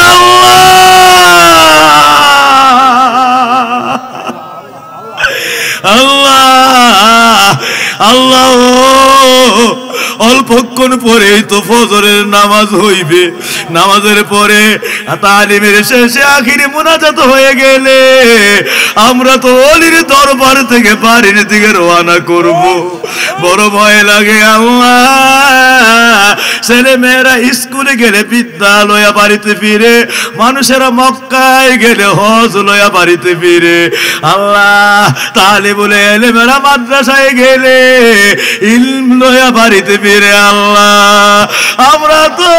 আল্লাহ আল্লাহ অল্পক্ষণ পরেই তো ফজরের নামাজ হইবে, নামাজের পরে তালিমের শেষে আখিরি মুনাজাত হয়ে গেলে আমরা তো অলির দরবার থেকে বাড়ির দিকে রওনা করব, বড় ভয় লাগে আল্লাহ। ছেলে মেয়েরা স্কুলে গেলে বিদ্যালয়া বাড়িতে ফিরে, মানুষেরা মক্কায় গেলে হজ লয়া বাড়িতে ফিরে আল্লাহ। তাহলে বলে এলে মেয়েরা মাদ্রাসায় গেলে ইলম লয়া বাড়িতে ফিরে আল্লাহ। আমরা তো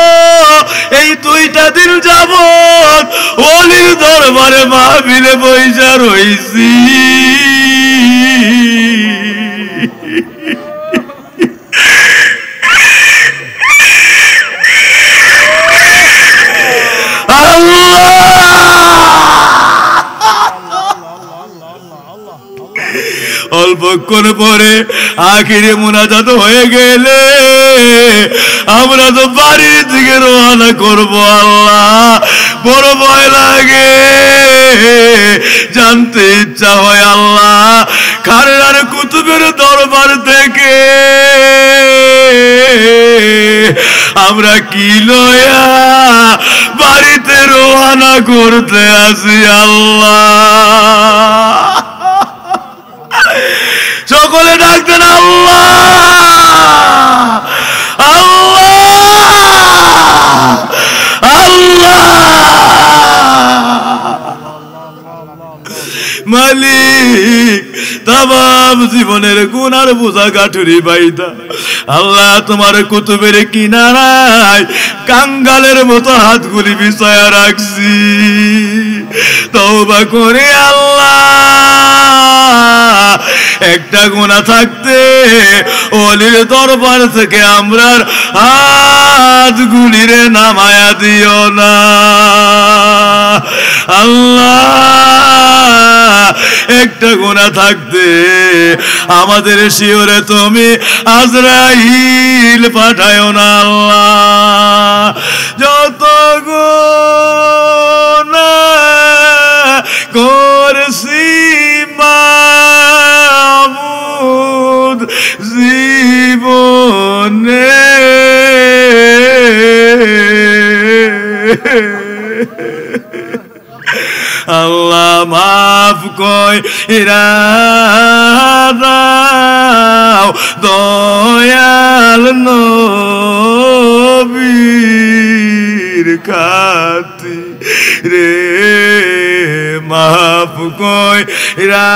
এই 2টা দিন যাবত ওলির দরবারে মাহফিলে বইসা রইছি। অল্পক্ষণ পরে আখিরে মুনাজাত হয়ে গেলে আমরা তো বাড়ির দিকে রওনা করব আল্লাহ। বড় ভয় লাগে, জানতে ইচ্ছা হয় আল্লাহ খারের কুতুবের দরবার থেকে আমরা কি লয়া বাড়িতে রওনা করতে আসি আল্লাহ। সকলে ডাকতেন আল্লাহ আল্লাহ আল্লাহ। মালিক তামাম জীবনের গুনার বোঝা গাঠুরি বাইদা আল্লাহ তোমার কুতুবের কিনারায় কাঙ্গালের মতো হাতগুলি বিছায়া রাখছি, তওবা করে আল্লাহ একটা গুনাহ থাকতে ওলির দরবার থেকে আমরা হাতগুলিরে নামায়া দিও না আল্লাহ। একটা গুনাহ থাকতে আমাদের শিওরে তুমি আজরাইল পাঠায়ো না আল্লাহ। যত গুনাহ করছি মাবুদ জীবনে আল্লাহ মাফ কইরা দাও দয়াল নবীর খাতিরে, মাফ কইরা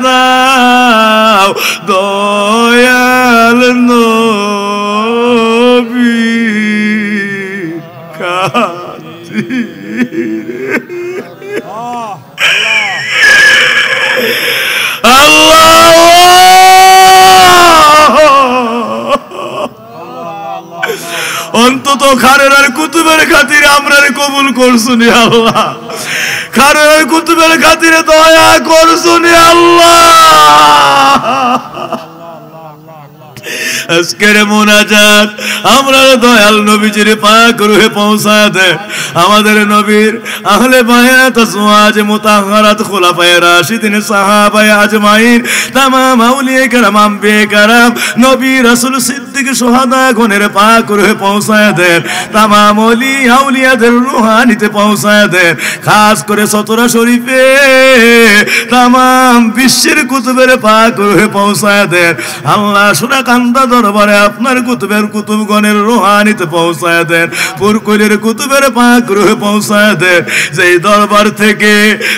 দাও দয়াল নবীর খাতিরে। অন্তত খারের কুতুবের খাতিরে আমরা কবুল করছুনি আল্লাহ, খারের কুতুবের খাতিরে দয়া করছুনি আল্লাহ। আজকের মুনাজাত আমরা দয়াল নবীজির পাক রূহে পৌঁছায় দে। আমাদের নবীর আহলে বায়াত আজওয়াজ মুতাহহারাত খুলাফায়ে রাশিদিন সাহাবায়ে আজমাইন তামাম আউলিয়া কেরাম আম্বিয়া কেরাম নবী রাসূল সিদ্দিক সুহাদা গণের পাক রূহে পৌঁছায় দে। তামাম ওলি আউলিয়াদের রূহানিতে পৌঁছায় দে। খাস করে সতরা শরীফে তামাম বিশ্বের কুতুবের পাক রূহে পৌঁছায় দে আল্লাহ। সুরাকান্দা দরবারে আপনার কুতুবের কুতুবগণের রূহানিতে পৌঁছায় দেন। পুরকুলের কুতুবের পাক পাক রুহে পৌঁছায় দেন। যেই দরবার থেকে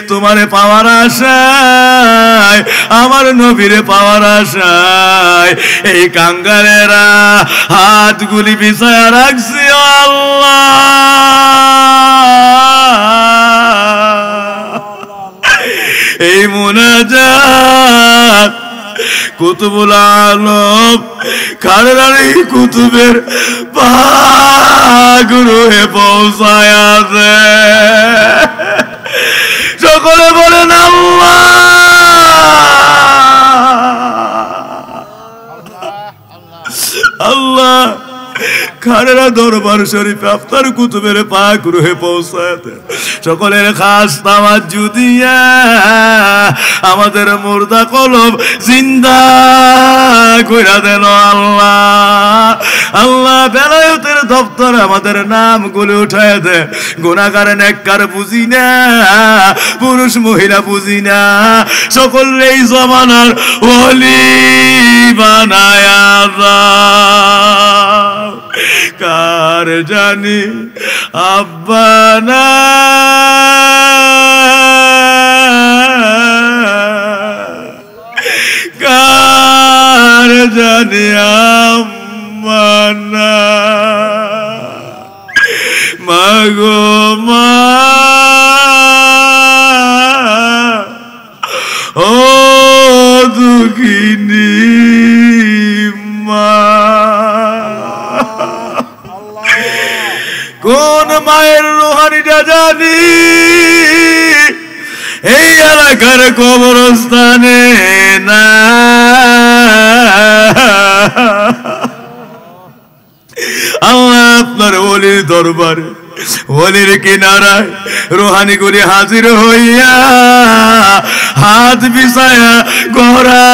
তোমারে পাওয়ার আশায়, আমার নবীরে পাওয়ার আশায় এই কাঙ্গালেরা হাতগুলি বিছায়া রাখছি আল্লাহ। এই মুনাজাত কুতুবুল আলম খানদানি কুতুবের পাক রুহে পৌঁছায়া দেন। সকলে বলেন আল্লাহ। আল্লাহ খানেরা দরবার শরীফে আপনার কুতুবের পাক রুহে পৌঁছায় দেন। সকলের খাস তাওয়াজ্জু দিয়া আমাদের মুর্দা কলব জিন্দা কইরা দেন আল্লাহ। আল্লাহ বেলায়েতের দপ্তর আমাদের নামগুলো উঠায় দে। গুনাহগার নেককার বুঝি না, পুরুষ মহিলা বুঝি না, সকল এই জমানার ওলি বানায়া দাও। কার জানি আব্বা না, কার জানি আম্মা না, মাগো মা ও দুঃখিনী মা। কোন মায়ের রুহানিটা জানি এই এলাকার কবরস্থানে না। আল্লাহ আপনার ওলির দরবারে, ওলির কিনারায় রুহানি গুলি হাজির হইয়া হাত বিছায়া গড়া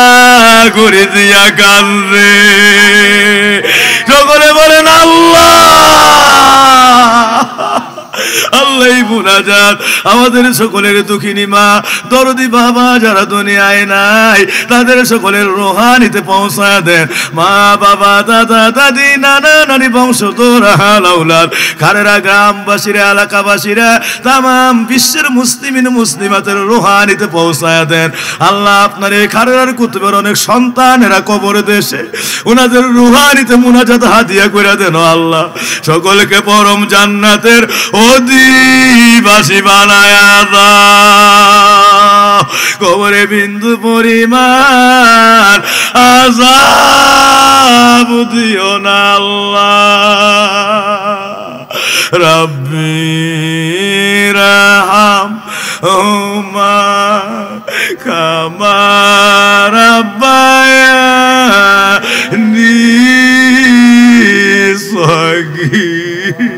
করে দিয়া কান্দে। সকলে বলেন আল্লাহ। আল্লাহ মুনাজাত আমাদের সকলের দুঃখিনী মা, দরদি বাবা যারা দুনিয়ায় নাই তাদের সকলের রুহানিতে পৌঁছায় দেন। মা বাবা দাদা দাদি নানা নানি বংশধর হালাউলার খানেরা গ্রামবাসীরা এলাকাবাসীরা তামাম বিশ্বের মুসলিমিন মুসলিমাতের রুহানিতে পৌঁছায় দেন। আল্লাহ আপনার এই খানেরার কুতুবের অনেক সন্তানেরা কবর দেশে, ওনাদের রুহানিতে মুনাজাত হাদিয়া করে দেন আল্লাহ। সকলকে পরম জান্নাতের অধিবাসী বানায়া দাও। কবরে বিন্দু পরিমাণ আযাব দিও না আল্লাহ। রব্বি রহমহুমা কামা রাব্বায়ানি সগীরা।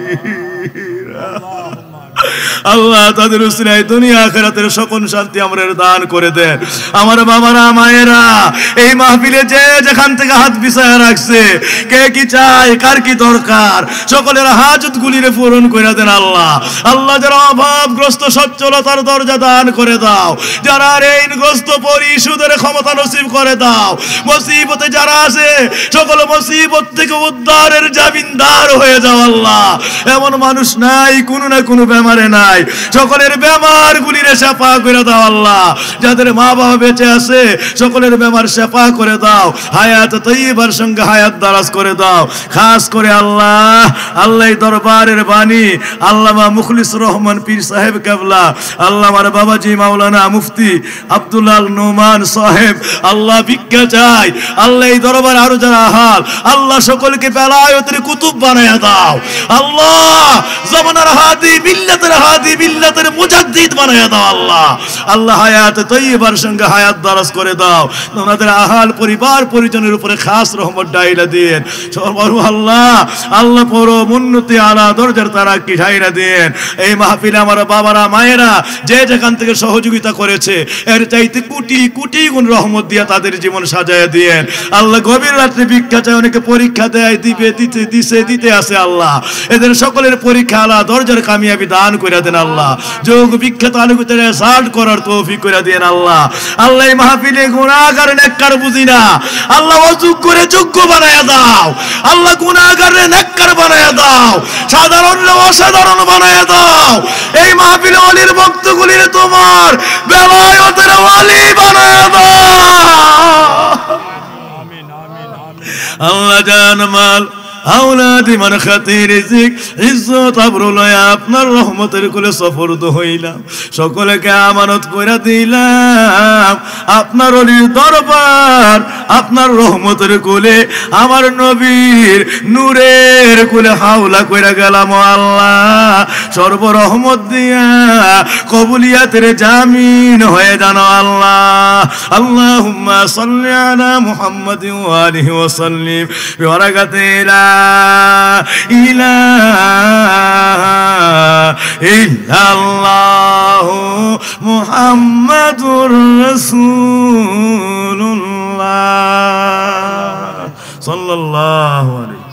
আল্লাহ তাদের উসিলায় দুনিয়া আখিরাতের সকল শান্তি আমাদের দান করে দেন। আমার বাবারা মায়েরা এই মাহফিলে যে যেখান থেকে হাত বিছায়া রাখছে, কে কি চায়, কার কি দরকার, সকলের হাজত গুলিরে পূরণ করে দেন আল্লাহ। আল্লাহ যারা অভাবগ্রস্ত সচ্ছলতার দরজা দান করে দাও, যারা ঋণগ্রস্ত পরিশোধের ক্ষমতা নসিব করে দাও, মুসিবতে যারা আছে সকল মুসিবত থেকে উদ্ধারের জামিনদার হয়ে যাও আল্লাহ। এমন মানুষ নাই কোনো না কোনো বেমারে নাই, সকলের বেমার গুলিরে শেফা করে দাও আল্লাহ। যাদের মা বাবা বেঁচে আছে সকলের বেমার শেফা করে দাও, হায়াত তৈয়বার সঙ্গে হায়াত দারাজ করে দাও। খাস করে আল্লাহ আল্লাহ দরবারের বাণী আল্লামা মুখলিসুর রহমান পীর সাহেব কেবলা, আল্লাহ আমার বাবাজি মাওলানা মুফতি আব্দুল্লাহ নোমান সাহেব, আল্লাহ ভিক্ষা চাই আল্লাহ এই দরবারে আরো যারা হাল আল্লাহ সকলকে বেলায়েতের কুতুব বানায়া দাও আল্লাহ। জামানার হাদি মিল্লাতের হাদি মিল্লাতের মুজাদ্দিদ বানায়া দাও আল্লাহ। আল্লাহ হায়াত তৈয়বার সঙ্গে হায়াত দারাজ করে দাও। ওনাদের আহাল পরিবার পরিজনের উপরে খাস রহমত ডাইলা দিয়েন আল্লাহ। আল্লাহ পরম উন্নতি আলা দরজার তারাক্কি ঢাইরা দিয়েন। এই মাহফিলে আমার বাবারা মায়েরা যে যেখান থেকে সহযোগিতা করেছে এর চাইতে কোটি কোটি গুণ রহমত দিয়া তাদের জীবন সাজায় দিয়েন আল্লাহ। গভীর রাত্রে ভিক্ষা চায়, অনেকে পরীক্ষা দেয়, দিবে দিতে দিছে দিতে আছে আল্লাহ। এদের সকলের পরীক্ষা আলা দরজার কামিয়াবি দান করে দেন দেন আল্লাহ, যোগ বিখ্যাত আলোকিতের সার্ট করার তৌফিক করে দেন আল্লাহ। আল্লাহ এই মাহফিলে গুনাহগার নেককার বুঝি না আল্লাহ, অযোগ্য করে যোগ্য বানায়া দাও আল্লাহ, গুনাহগার নেককার বানায়া দাও, সাধারণ অসাধারণ বানায়া দাও। এই মাহফিলে ওলির ভক্তগুলির তোমার বেলায়েতের ওলি বানায়া দাও আল্লাহ। জান মাল আওলাদি মান খাতি রিজিক ইজ্জত আবরুলয় আপনার রহমতের কোলে সফরদ হইলাম, সকলকে আমানত কইরা দিলাম আপনার ওলির দরবার, আপনার রহমতের কোলে আমার নবীর নূরের কোলে হাওলা কইরা গেলাম আল্লাহ। সর্বরহমত দিয়া কবুলিয়াতের জামিন হয়ে জানো আল্লাহ। আল্লাহুম্মা সাল্লি আলা মুহাম্মাদিন ওয়া আলিহি ওয়া সাল্লিম বিবারাকাতি লা ইলাহা ইল্লাল্লাহু মুহাম্মাদুর রাসূলুল্লাহ সাল্লাল্লাহু আলাইহি